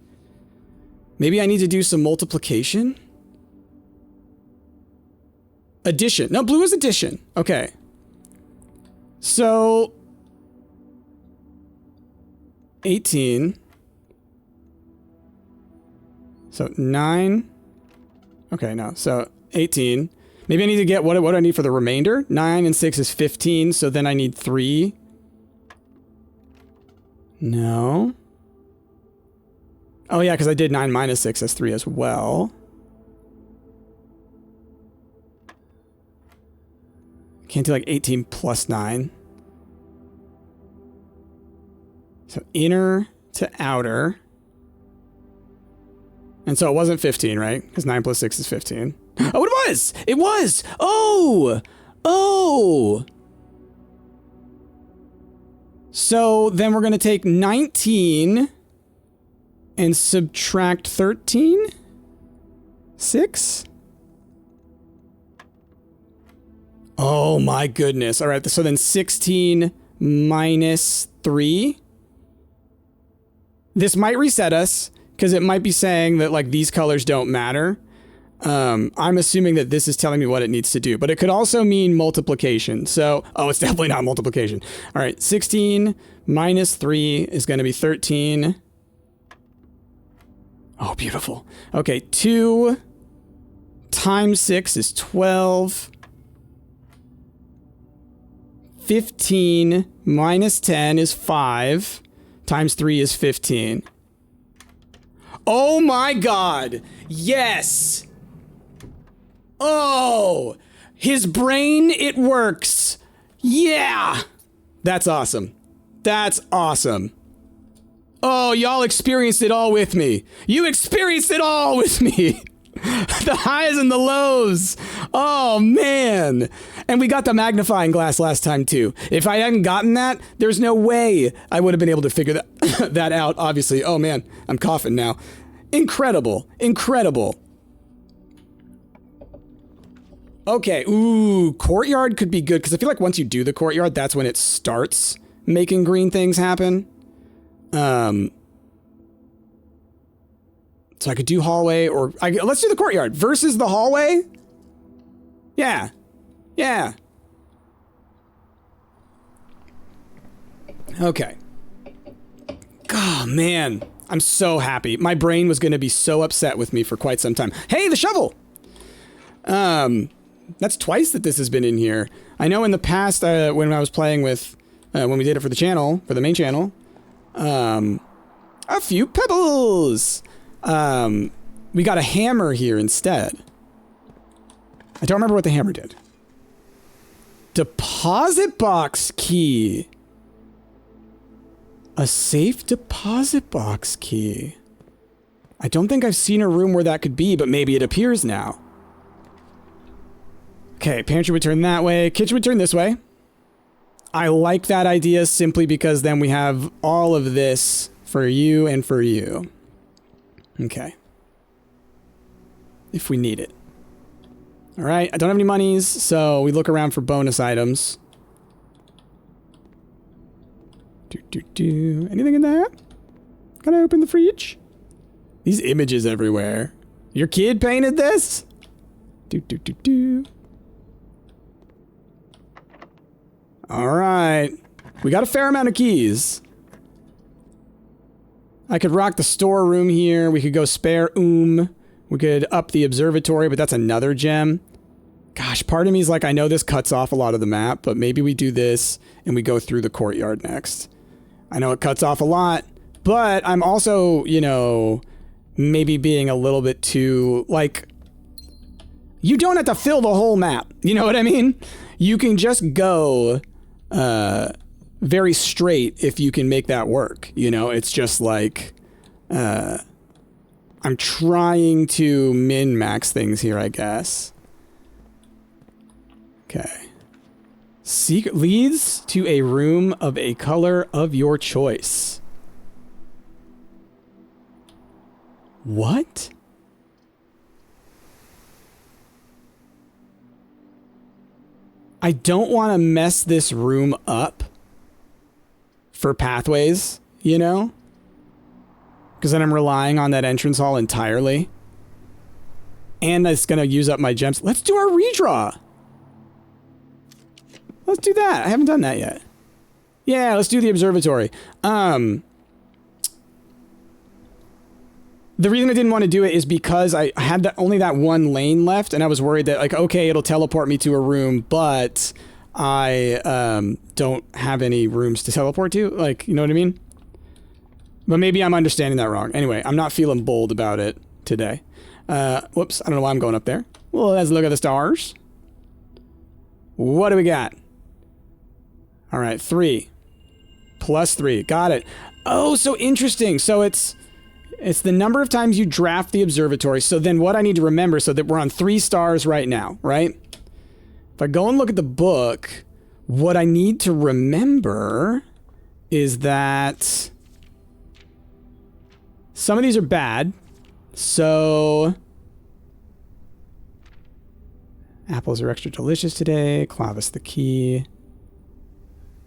Maybe I need to do some multiplication? Addition. No, blue is addition. Okay. So... 18. So 9. Okay, no. So 18. Maybe I need to get... What do I need for the remainder? 9 and 6 is 15, so then I need 3. No. Oh, yeah, because I did 9 minus 6 as 3 as well. Can't do like 18 plus 9. So inner to outer. And so it wasn't 15, right? Because 9 plus 6 is 15. Oh, it was! It was! Oh! Oh! So then we're going to take 19 and subtract 13? 6? Oh my goodness. All right, so then 16 minus 3. This might reset us, because it might be saying that, like, these colors don't matter. I'm assuming that this is telling me what it needs to do, but it could also mean multiplication. So, oh, it's definitely not multiplication. All right, 16 minus 3 is going to be 13. Oh, beautiful. Okay, 2 times 6 is 12. 15 minus 10 is 5. Times 3 is 15. Oh my god! Yes! Oh! His brain, it works! Yeah! That's awesome. That's awesome. Oh, y'all experienced it all with me. You experienced it all with me! The highs and the lows. Oh, man. And we got the magnifying glass last time, too. If I hadn't gotten that, there's no way I would have been able to figure that, that out, obviously. Oh, man. I'm coughing now. Incredible. Incredible. Okay. Ooh, Courtyard could be good, because I feel like once you do the Courtyard, that's when it starts making green things happen. So I could do hallway, or let's do the Courtyard versus the hallway. Yeah. Yeah. Okay. Oh, man. I'm so happy. My brain was going to be so upset with me for quite some time. Hey, the shovel! That's twice that this has been in here. I know in the past, when I was playing with, when we did it for the channel, for the main channel, a few pebbles! We got a hammer here instead. I don't remember what the hammer did. Deposit box key. A safe deposit box key. I don't think I've seen a room where that could be, but maybe it appears now. Okay, pantry would turn that way. Kitchen would turn this way. I like that idea simply because then we have all of this for you and for you. Okay. If we need it. All right, I don't have any monies, so we look around for bonus items. Anything in there? Can I open the fridge? These images everywhere. Your kid painted this? All right. We got a fair amount of keys. I could rock the storeroom here. We could go spare We could up the observatory, but that's another gem. Gosh, part of me is like, I know this cuts off a lot of the map, but maybe we do this and we go through the courtyard next. I know it cuts off a lot, but I'm also, you know, maybe being a little bit too, like, you don't have to fill the whole map. You know what I mean? You can just go very straight if you can make that work. You know, it's just like, I'm trying to min-max things here, I guess. Okay. Secret leads to a room of a color of your choice. What? I don't want to mess this room up for pathways, you know? Because then I'm relying on that entrance hall entirely. And it's going to use up my gems. Let's do our redraw. Let's do that. I haven't done that yet. Yeah, let's do the observatory. The reason I didn't want to do it is because I had only that one lane left, and I was worried that, like, okay, it'll teleport me to a room, but I don't have any rooms to teleport to. Like, you know what I mean? But maybe I'm understanding that wrong. Anyway, I'm not feeling bold about it today. Whoops, I don't know why I'm going up there. Well, let's look at the stars. What do we got? All right, 3. Plus 3. Got it. Oh, so interesting. So it's the number of times you draft the observatory. So then what I need to remember, so that we're on 3 stars right now, right? If I go and look at the book, what I need to remember is that some of these are bad. So apples are extra delicious today. Clavis the key.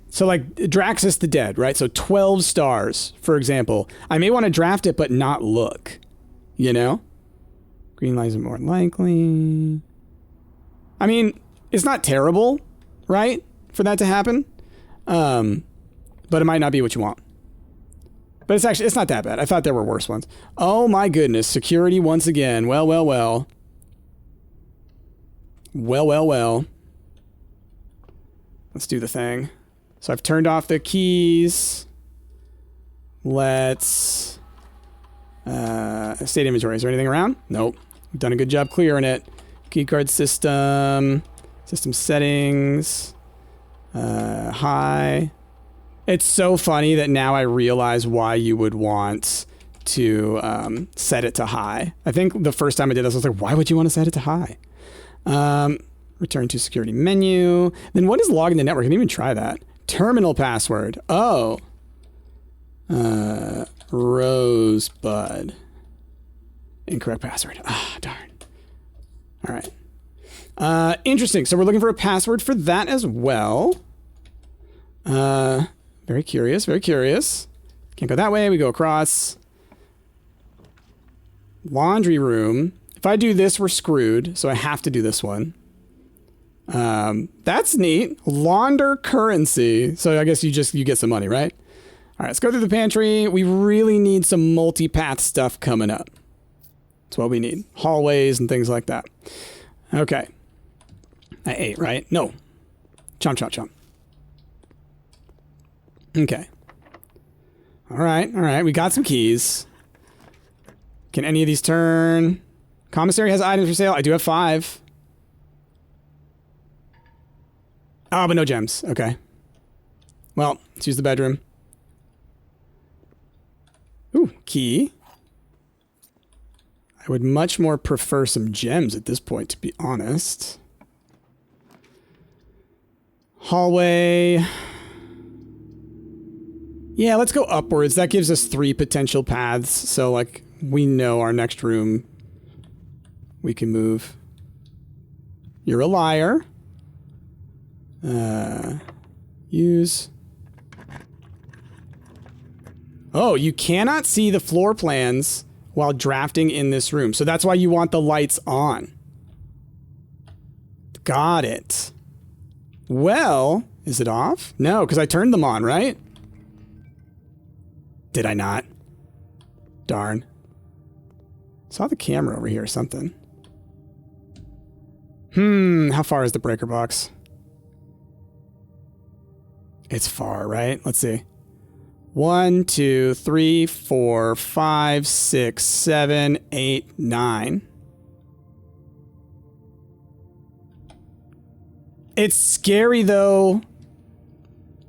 So like Draxus the Dead, right? So 12 stars, for example. I may want to draft it, but not look, you know? Green lights are more likely. I mean, it's not terrible, right? For that to happen. But it might not be what you want. But it's not that bad. I thought there were worse ones. Oh my goodness. Security once again. Well, well, well. Well, well, well. Let's do the thing. So I've turned off the keys. Let's... state inventory. Is there anything around? Nope. We've done a good job clearing it. Keycard system. System settings. High. It's so funny that now I realize why you would want to set it to high. I think the first time I did this, I was like, why would you want to set it to high? Return to security menu. Then what is login to network? I didn't even try that. Terminal password. Oh. Rosebud. Incorrect password. Ah, darn. All right. Interesting. So we're looking for a password for that as well. Very curious, very curious. Can't go that way. We go across. Laundry room. If I do this, we're screwed. So I have to do this one. That's neat. Launder currency. So I guess you get some money, right? All right, let's go through the pantry. We really need some multi-path stuff coming up. That's what we need. Hallways and things like that. Okay. I ate, right? No. Chomp, chomp, chomp. Okay. All right. We got some keys. Can any of these turn? Commissary has items for sale. I do have 5. Oh, but no gems. Okay. Well, let's use the bedroom. Ooh, key. I would much more prefer some gems at this point, to be honest. Hallway. Yeah, let's go upwards. That gives us 3 potential paths. So, like, we know our next room we can move. You're a liar. Use. Oh, you cannot see the floor plans while drafting in this room. So that's why you want the lights on. Got it. Well, is it off? No, because I turned them on, right? Did I not? Darn. Saw the camera over here or something. How far is the breaker box? It's far, right? Let's see. 1, 2, 3, 4, 5, 6, 7, 8, 9. It's scary though.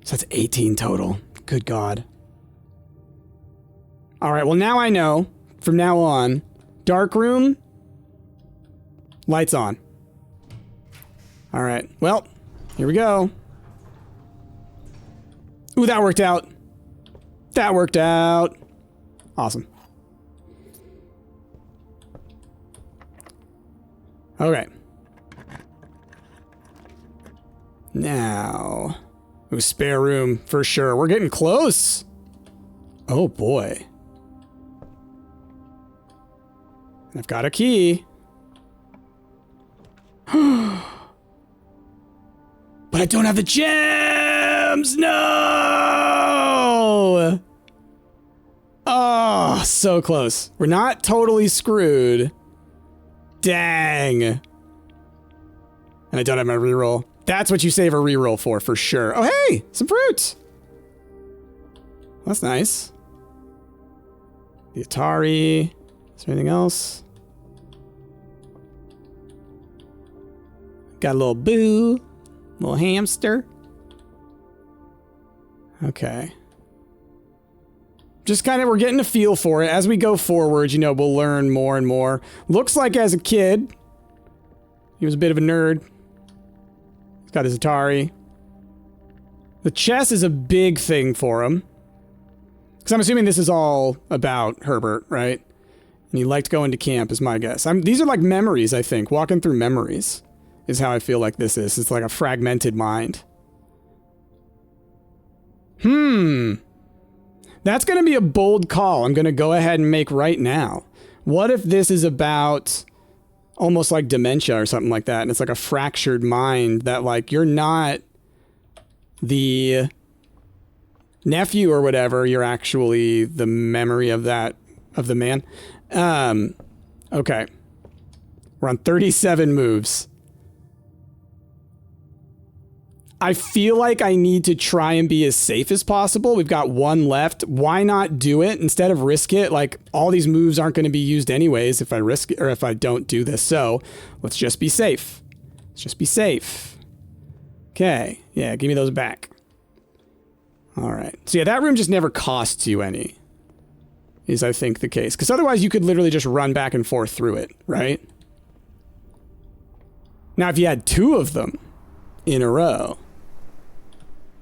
So that's 18 total. Good God. All right, well now I know. From now on, dark room, lights on. All right, well, here we go. Ooh, that worked out. That worked out. Awesome. Okay. Now, ooh, spare room for sure. We're getting close. Oh boy. I've got a key. But I don't have the gems! No! Oh, so close. We're not totally screwed. Dang. And I don't have my reroll. That's what you save a reroll for sure. Oh, hey! Some fruit! That's nice. The Atari. Is there anything else? Got a little boo. Little hamster. Okay. Just kind of, we're getting a feel for it. As we go forward, you know, we'll learn more and more. Looks like as a kid, he was a bit of a nerd. He's got his Atari. The chess is a big thing for him. Because I'm assuming this is all about Herbert, right? And he liked going to camp, is my guess. These are like memories, I think. Walking through memories is how I feel like this is. It's like a fragmented mind. That's going to be a bold call I'm going to go ahead and make right now. What if this is about almost like dementia or something like that, and it's like a fractured mind that, like, you're not the nephew or whatever, you're actually the memory of that, of the man. Okay. We're on 37 moves. I feel like I need to try and be as safe as possible. We've got one left. Why not do it instead of risk it? Like, all these moves aren't going to be used anyways if I risk it, or if I don't do this. So let's just be safe. Let's just be safe. Okay. Yeah, give me those back. All right. So yeah, that room just never costs you any, is I think the case. Because otherwise you could literally just run back and forth through it, right? Now, if you had two of them in a row,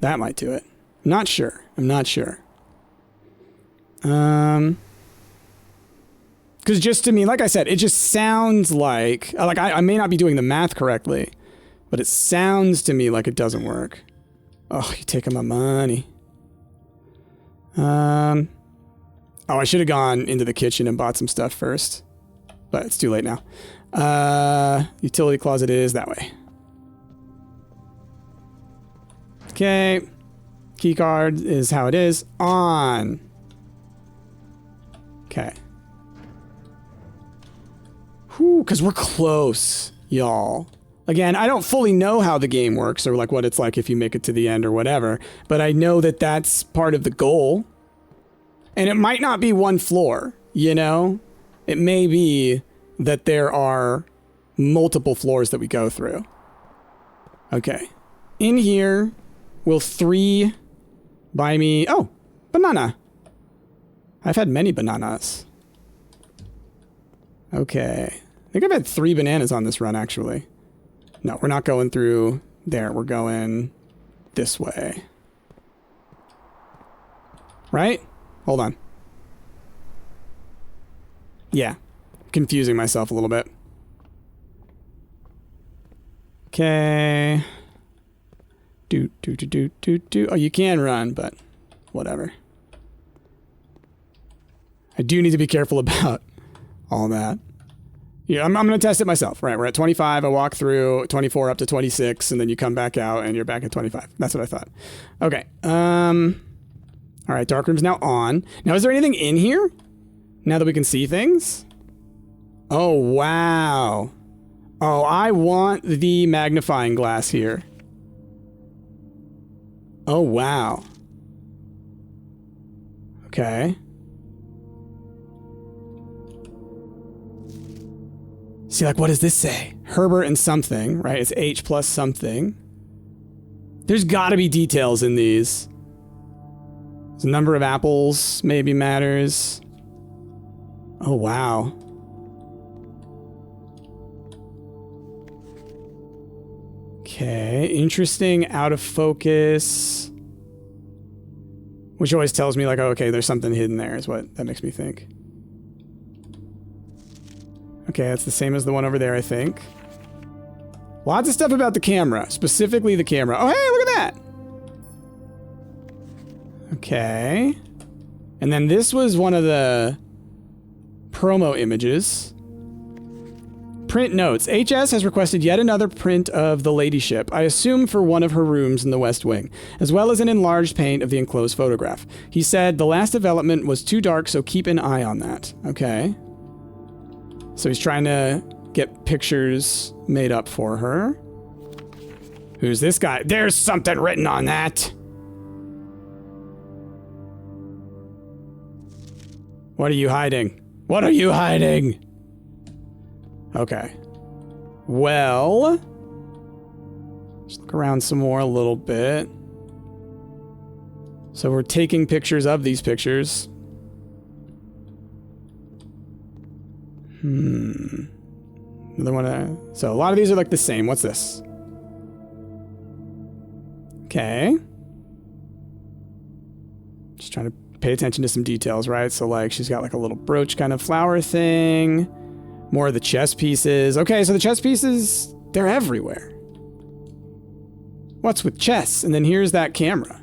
that might do it. I'm not sure. I'm not sure. Because just to me, like I said, it just sounds like I may not be doing the math correctly, but it sounds to me like it doesn't work. Oh, you're taking my money. Oh, I should have gone into the kitchen and bought some stuff first, but it's too late now. Utility closet is that way. Okay. Key card is how it is. On. Okay. Whew, because we're close, y'all. Again, I don't fully know how the game works or like what it's like if you make it to the end or whatever, but I know that that's part of the goal. And it might not be one floor, you know? It may be that there are multiple floors that we go through. Okay. In here, will 3 buy me... Oh, banana. I've had many bananas. Okay. I think I've had 3 bananas on this run, actually. No, we're not going through there. We're going this way. Right? Hold on. Yeah. Confusing myself a little bit. Okay. Do. Oh, you can run, but whatever. I do need to be careful about all that. Yeah, I'm going to test it myself. Right, we're at 25. I walk through 24 up to 26, and then you come back out, and you're back at 25. That's what I thought. Okay. All right, dark room's now on. Now, is there anything in here? Now that we can see things? Oh, wow. Oh, I want the magnifying glass here. Oh, wow. Okay. See, like, what does this say? Herbert and something, right? It's H plus something. There's gotta be details in these. The number of apples maybe matters. Oh, wow. Okay, interesting, out of focus. Which always tells me, like, oh, okay, there's something hidden there, is what that makes me think. Okay, that's the same as the one over there, I think. Lots of stuff about the camera, specifically the camera. Oh, hey, look at that! Okay. And then this was one of the promo images. Print notes. HS has requested yet another print of the ladyship, I assume for one of her rooms in the West Wing, as well as an enlarged paint of the enclosed photograph. He said the last development was too dark, so keep an eye on that. Okay. So he's trying to get pictures made up for her. Who's this guy? There's something written on that. What are you hiding? What are you hiding? Okay. Well, let's look around some more a little bit. So we're taking pictures of these pictures. Another one. So a lot of these are like the same. What's this? Okay. Just trying to pay attention to some details, right? So like she's got like a little brooch kind of flower thing. More of the chess pieces. Okay, so the chess pieces, they're everywhere. What's with chess? And then here's that camera.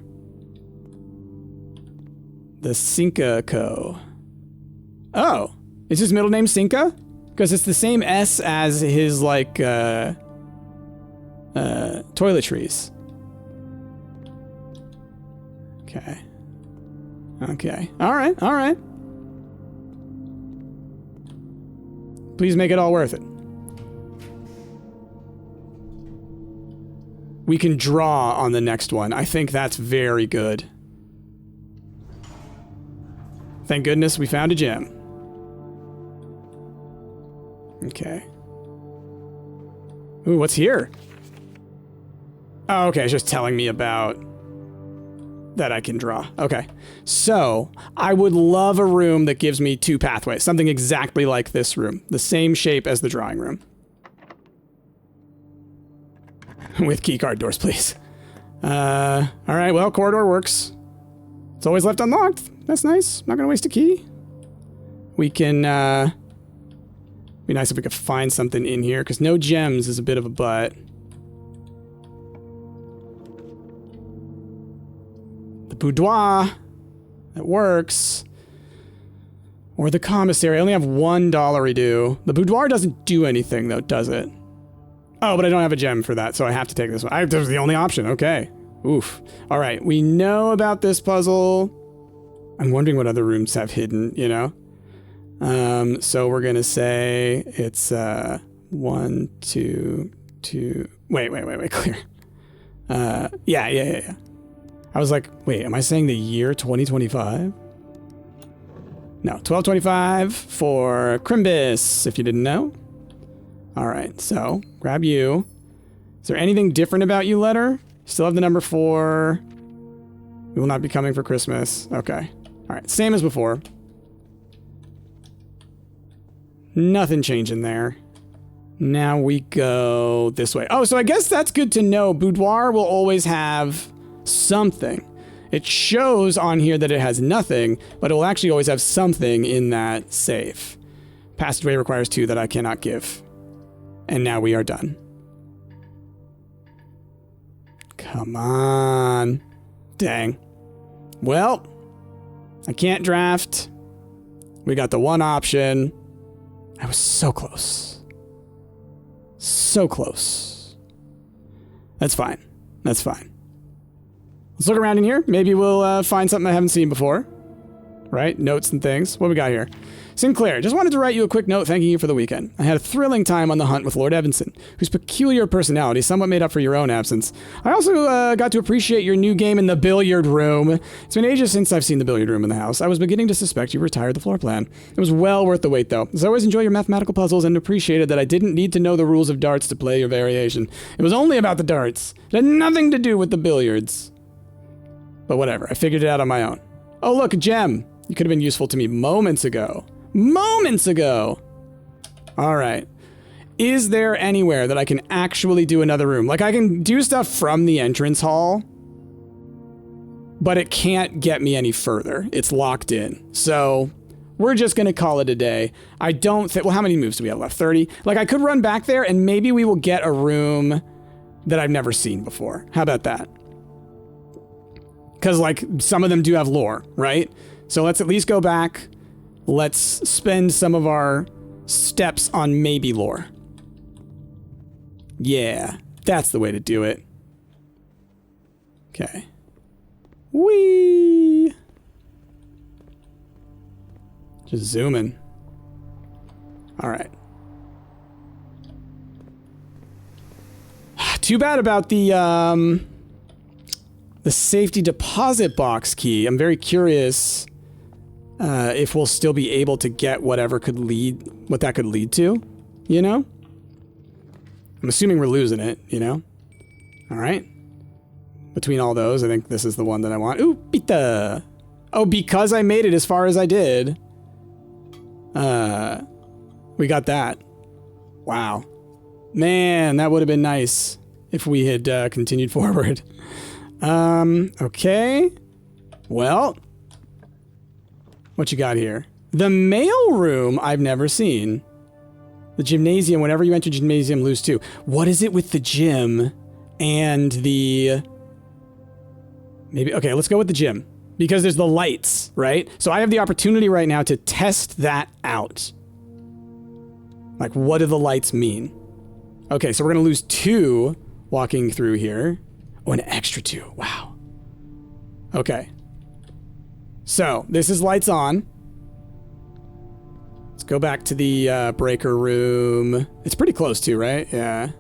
The Cinca Co. Oh, is his middle name Cinca? Because it's the same S as his, like, toiletries. Okay. Okay. Alright, alright. Please make it all worth it. We can draw on the next one. I think that's very good. Thank goodness we found a gem. Okay. Ooh, what's here? Oh, okay, it's just telling me about that I can draw. Okay. So, I would love a room that gives me 2 pathways. Something exactly like this room. The same shape as the drawing room. With keycard doors, please. Alright, well, corridor works. It's always left unlocked. That's nice. Not gonna waste a key. We can, be nice if we could find something in here, because no gems is a bit of a butt. The boudoir. That works. Or the commissary. I only have $1 due. The boudoir doesn't do anything, though, does it? Oh, but I don't have a gem for that, so I have to take this one. That was the only option. Okay. Oof. All right. We know about this puzzle. I'm wondering what other rooms have hidden, you know? So we're gonna say it's 1, 2, 2. Wait, clear. Yeah. I was like, wait, am I saying the year 2025? No, 1225 for Crimbus, if you didn't know. All right, so grab you. Is there anything different about you, letter? Still have the number 4. We will not be coming for Christmas. Okay. All right, same as before. Nothing changing there. Now we go this way. Oh, so I guess that's good to know. Boudoir will always have something. It shows on here that it has nothing, but it will actually always have something in that safe. Passageway requires 2 that I cannot give. And now we are done. Come on. Dang. Well, I can't draft. We got the one option. I was so close. So close. That's fine. That's fine. Let's look around in here. Maybe we'll find something I haven't seen before. Right? Notes and things. What we got here? Sinclair, just wanted to write you a quick note thanking you for the weekend. I had a thrilling time on the hunt with Lord Evanson, whose peculiar personality somewhat made up for your own absence. I also got to appreciate your new game in the billiard room. It's been ages since I've seen the billiard room in the house. I was beginning to suspect you retired the floor plan. It was well worth the wait, though, as I always enjoy your mathematical puzzles and appreciated that I didn't need to know the rules of darts to play your variation. It was only about the darts. It had nothing to do with the billiards. But whatever, I figured it out on my own. Oh, look, a gem. You could have been useful to me moments ago. Moments ago! Alright. Is there anywhere that I can actually do another room? Like, I can do stuff from the entrance hall, but it can't get me any further. It's locked in. So, we're just gonna call it a day. I don't think... Well, how many moves do we have left? 30? Like, I could run back there, and maybe we will get a room that I've never seen before. How about that? Because, like, some of them do have lore, right? So let's at least go back... Let's spend some of our steps on maybe lore. Yeah, that's the way to do it. Okay. Whee! Just zooming. All right. Too bad about the safety deposit box key. I'm very curious if we'll still be able to get what that could lead to, you know? I'm assuming we're losing it, you know? All right. Between all those, I think this is the one that I want. Ooh, pita. Oh, because I made it as far as I did. We got that. Wow. Man, that would have been nice if we had continued forward. Okay. Well, what you got here? The mail room I've never seen. The gymnasium, whenever you enter gymnasium, lose 2. What is it with the gym and the... Maybe, okay, let's go with the gym. Because there's the lights, right? So I have the opportunity right now to test that out. Like, what do the lights mean? Okay, so we're going to lose 2 walking through here. Oh, an extra 2. Wow. Okay. So, this is lights on. Let's go back to the breaker room. It's pretty close too, right? Yeah.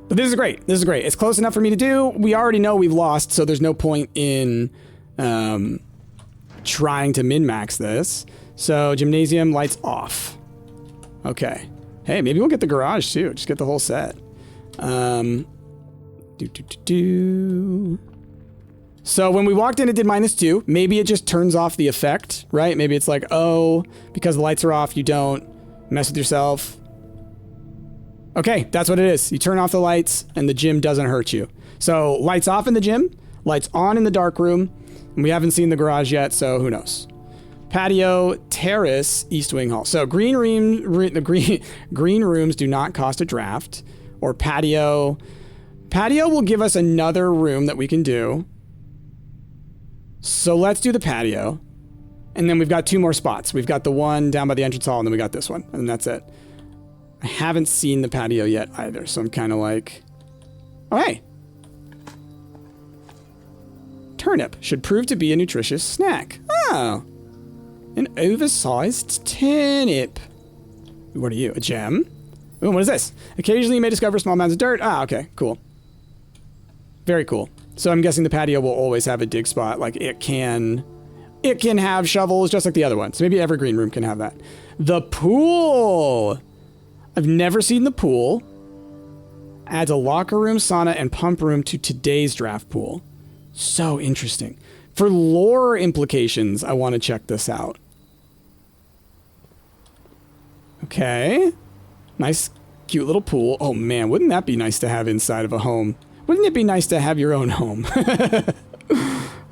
But this is great. This is great. It's close enough for me to do. We already know we've lost, so there's no point in trying to min-max this. So, gymnasium, lights off. Okay. Hey, maybe we'll get the garage too. Just get the whole set. So when we walked in, it did -2. Maybe it just turns off the effect, right? Maybe it's like, oh, because the lights are off, you don't mess with yourself. Okay, that's what it is. You turn off the lights and the gym doesn't hurt you. So lights off in the gym, lights on in the dark room. And we haven't seen the garage yet, so who knows? Patio, terrace, East Wing Hall. So green rooms do not cost a draft. Or patio. Patio will give us another room that we can do. So let's do the patio. And then we've got 2 more spots. We've got the one down by the entrance hall, and then we got this one. And that's it. I haven't seen the patio yet either, so I'm kind of like... Oh, hey. Turnip should prove to be a nutritious snack. Oh. An oversized turnip. What are you, a gem? Ooh, what is this? Occasionally you may discover small mounds of dirt. Ah, okay, cool. Very cool. So I'm guessing the patio will always have a dig spot. Like, it can have shovels just like the other one. So maybe every green room can have that. The pool! I've never seen the pool. Adds a locker room, sauna, and pump room to today's draft pool. So interesting. For lore implications, I want to check this out. Okay. Nice, cute little pool. Oh man, wouldn't that be nice to have inside of a home? Wouldn't it be nice to have your own home?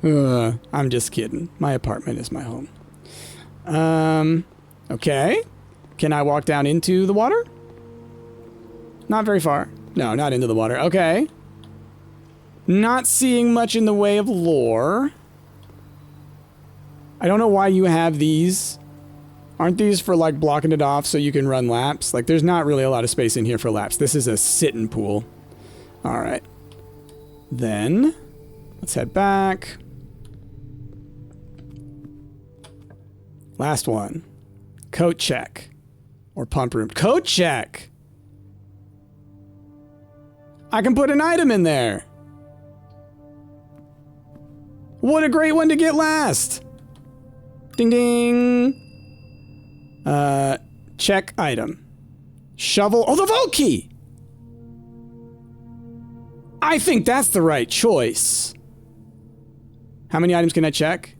I'm just kidding. My apartment is my home. Okay. Can I walk down into the water? Not very far. No, not into the water. Okay. Not seeing much in the way of lore. I don't know why you have these. Aren't these for, like, blocking it off so you can run laps? Like, there's not really a lot of space in here for laps. This is a sit-in pool. All right. Then, let's head back. Last one. Coat check. Or pump room. Coat check! I can put an item in there. What a great one to get last. Ding ding. Check item. Shovel. Oh, the vault key. I think that's the right choice. How many items can I check?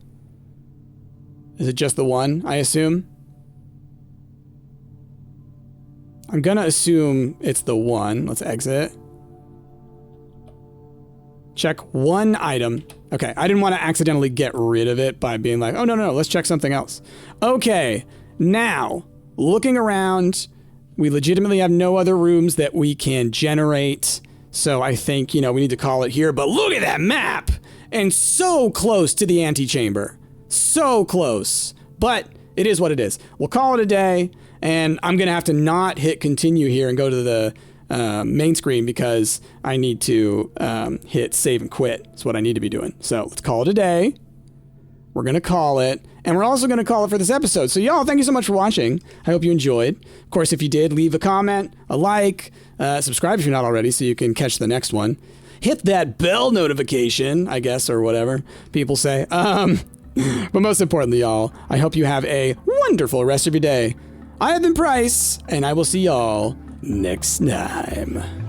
Is it just the one, I assume? I'm gonna assume it's the one. Let's exit. Check one item. Okay, I didn't want to accidentally get rid of it by being like, oh, no, let's check something else. Okay, now, looking around, we legitimately have no other rooms that we can generate. So I think, we need to call it here. But look at that map! And so close to the antechamber. So close. But it is what it is. We'll call it a day. And I'm going to have to not hit continue here and go to the main screen because I need to hit save and quit. That's what I need to be doing. So let's call it a day. We're going to call it. And we're also going to call it for this episode. So y'all, thank you so much for watching. I hope you enjoyed. Of course, if you did, leave a comment, a like, subscribe if you're not already so you can catch the next one. hit that bell notification, I guess, or whatever people say. But most importantly, y'all, I hope you have a wonderful rest of your day. I have been Price, and I will see y'all next time.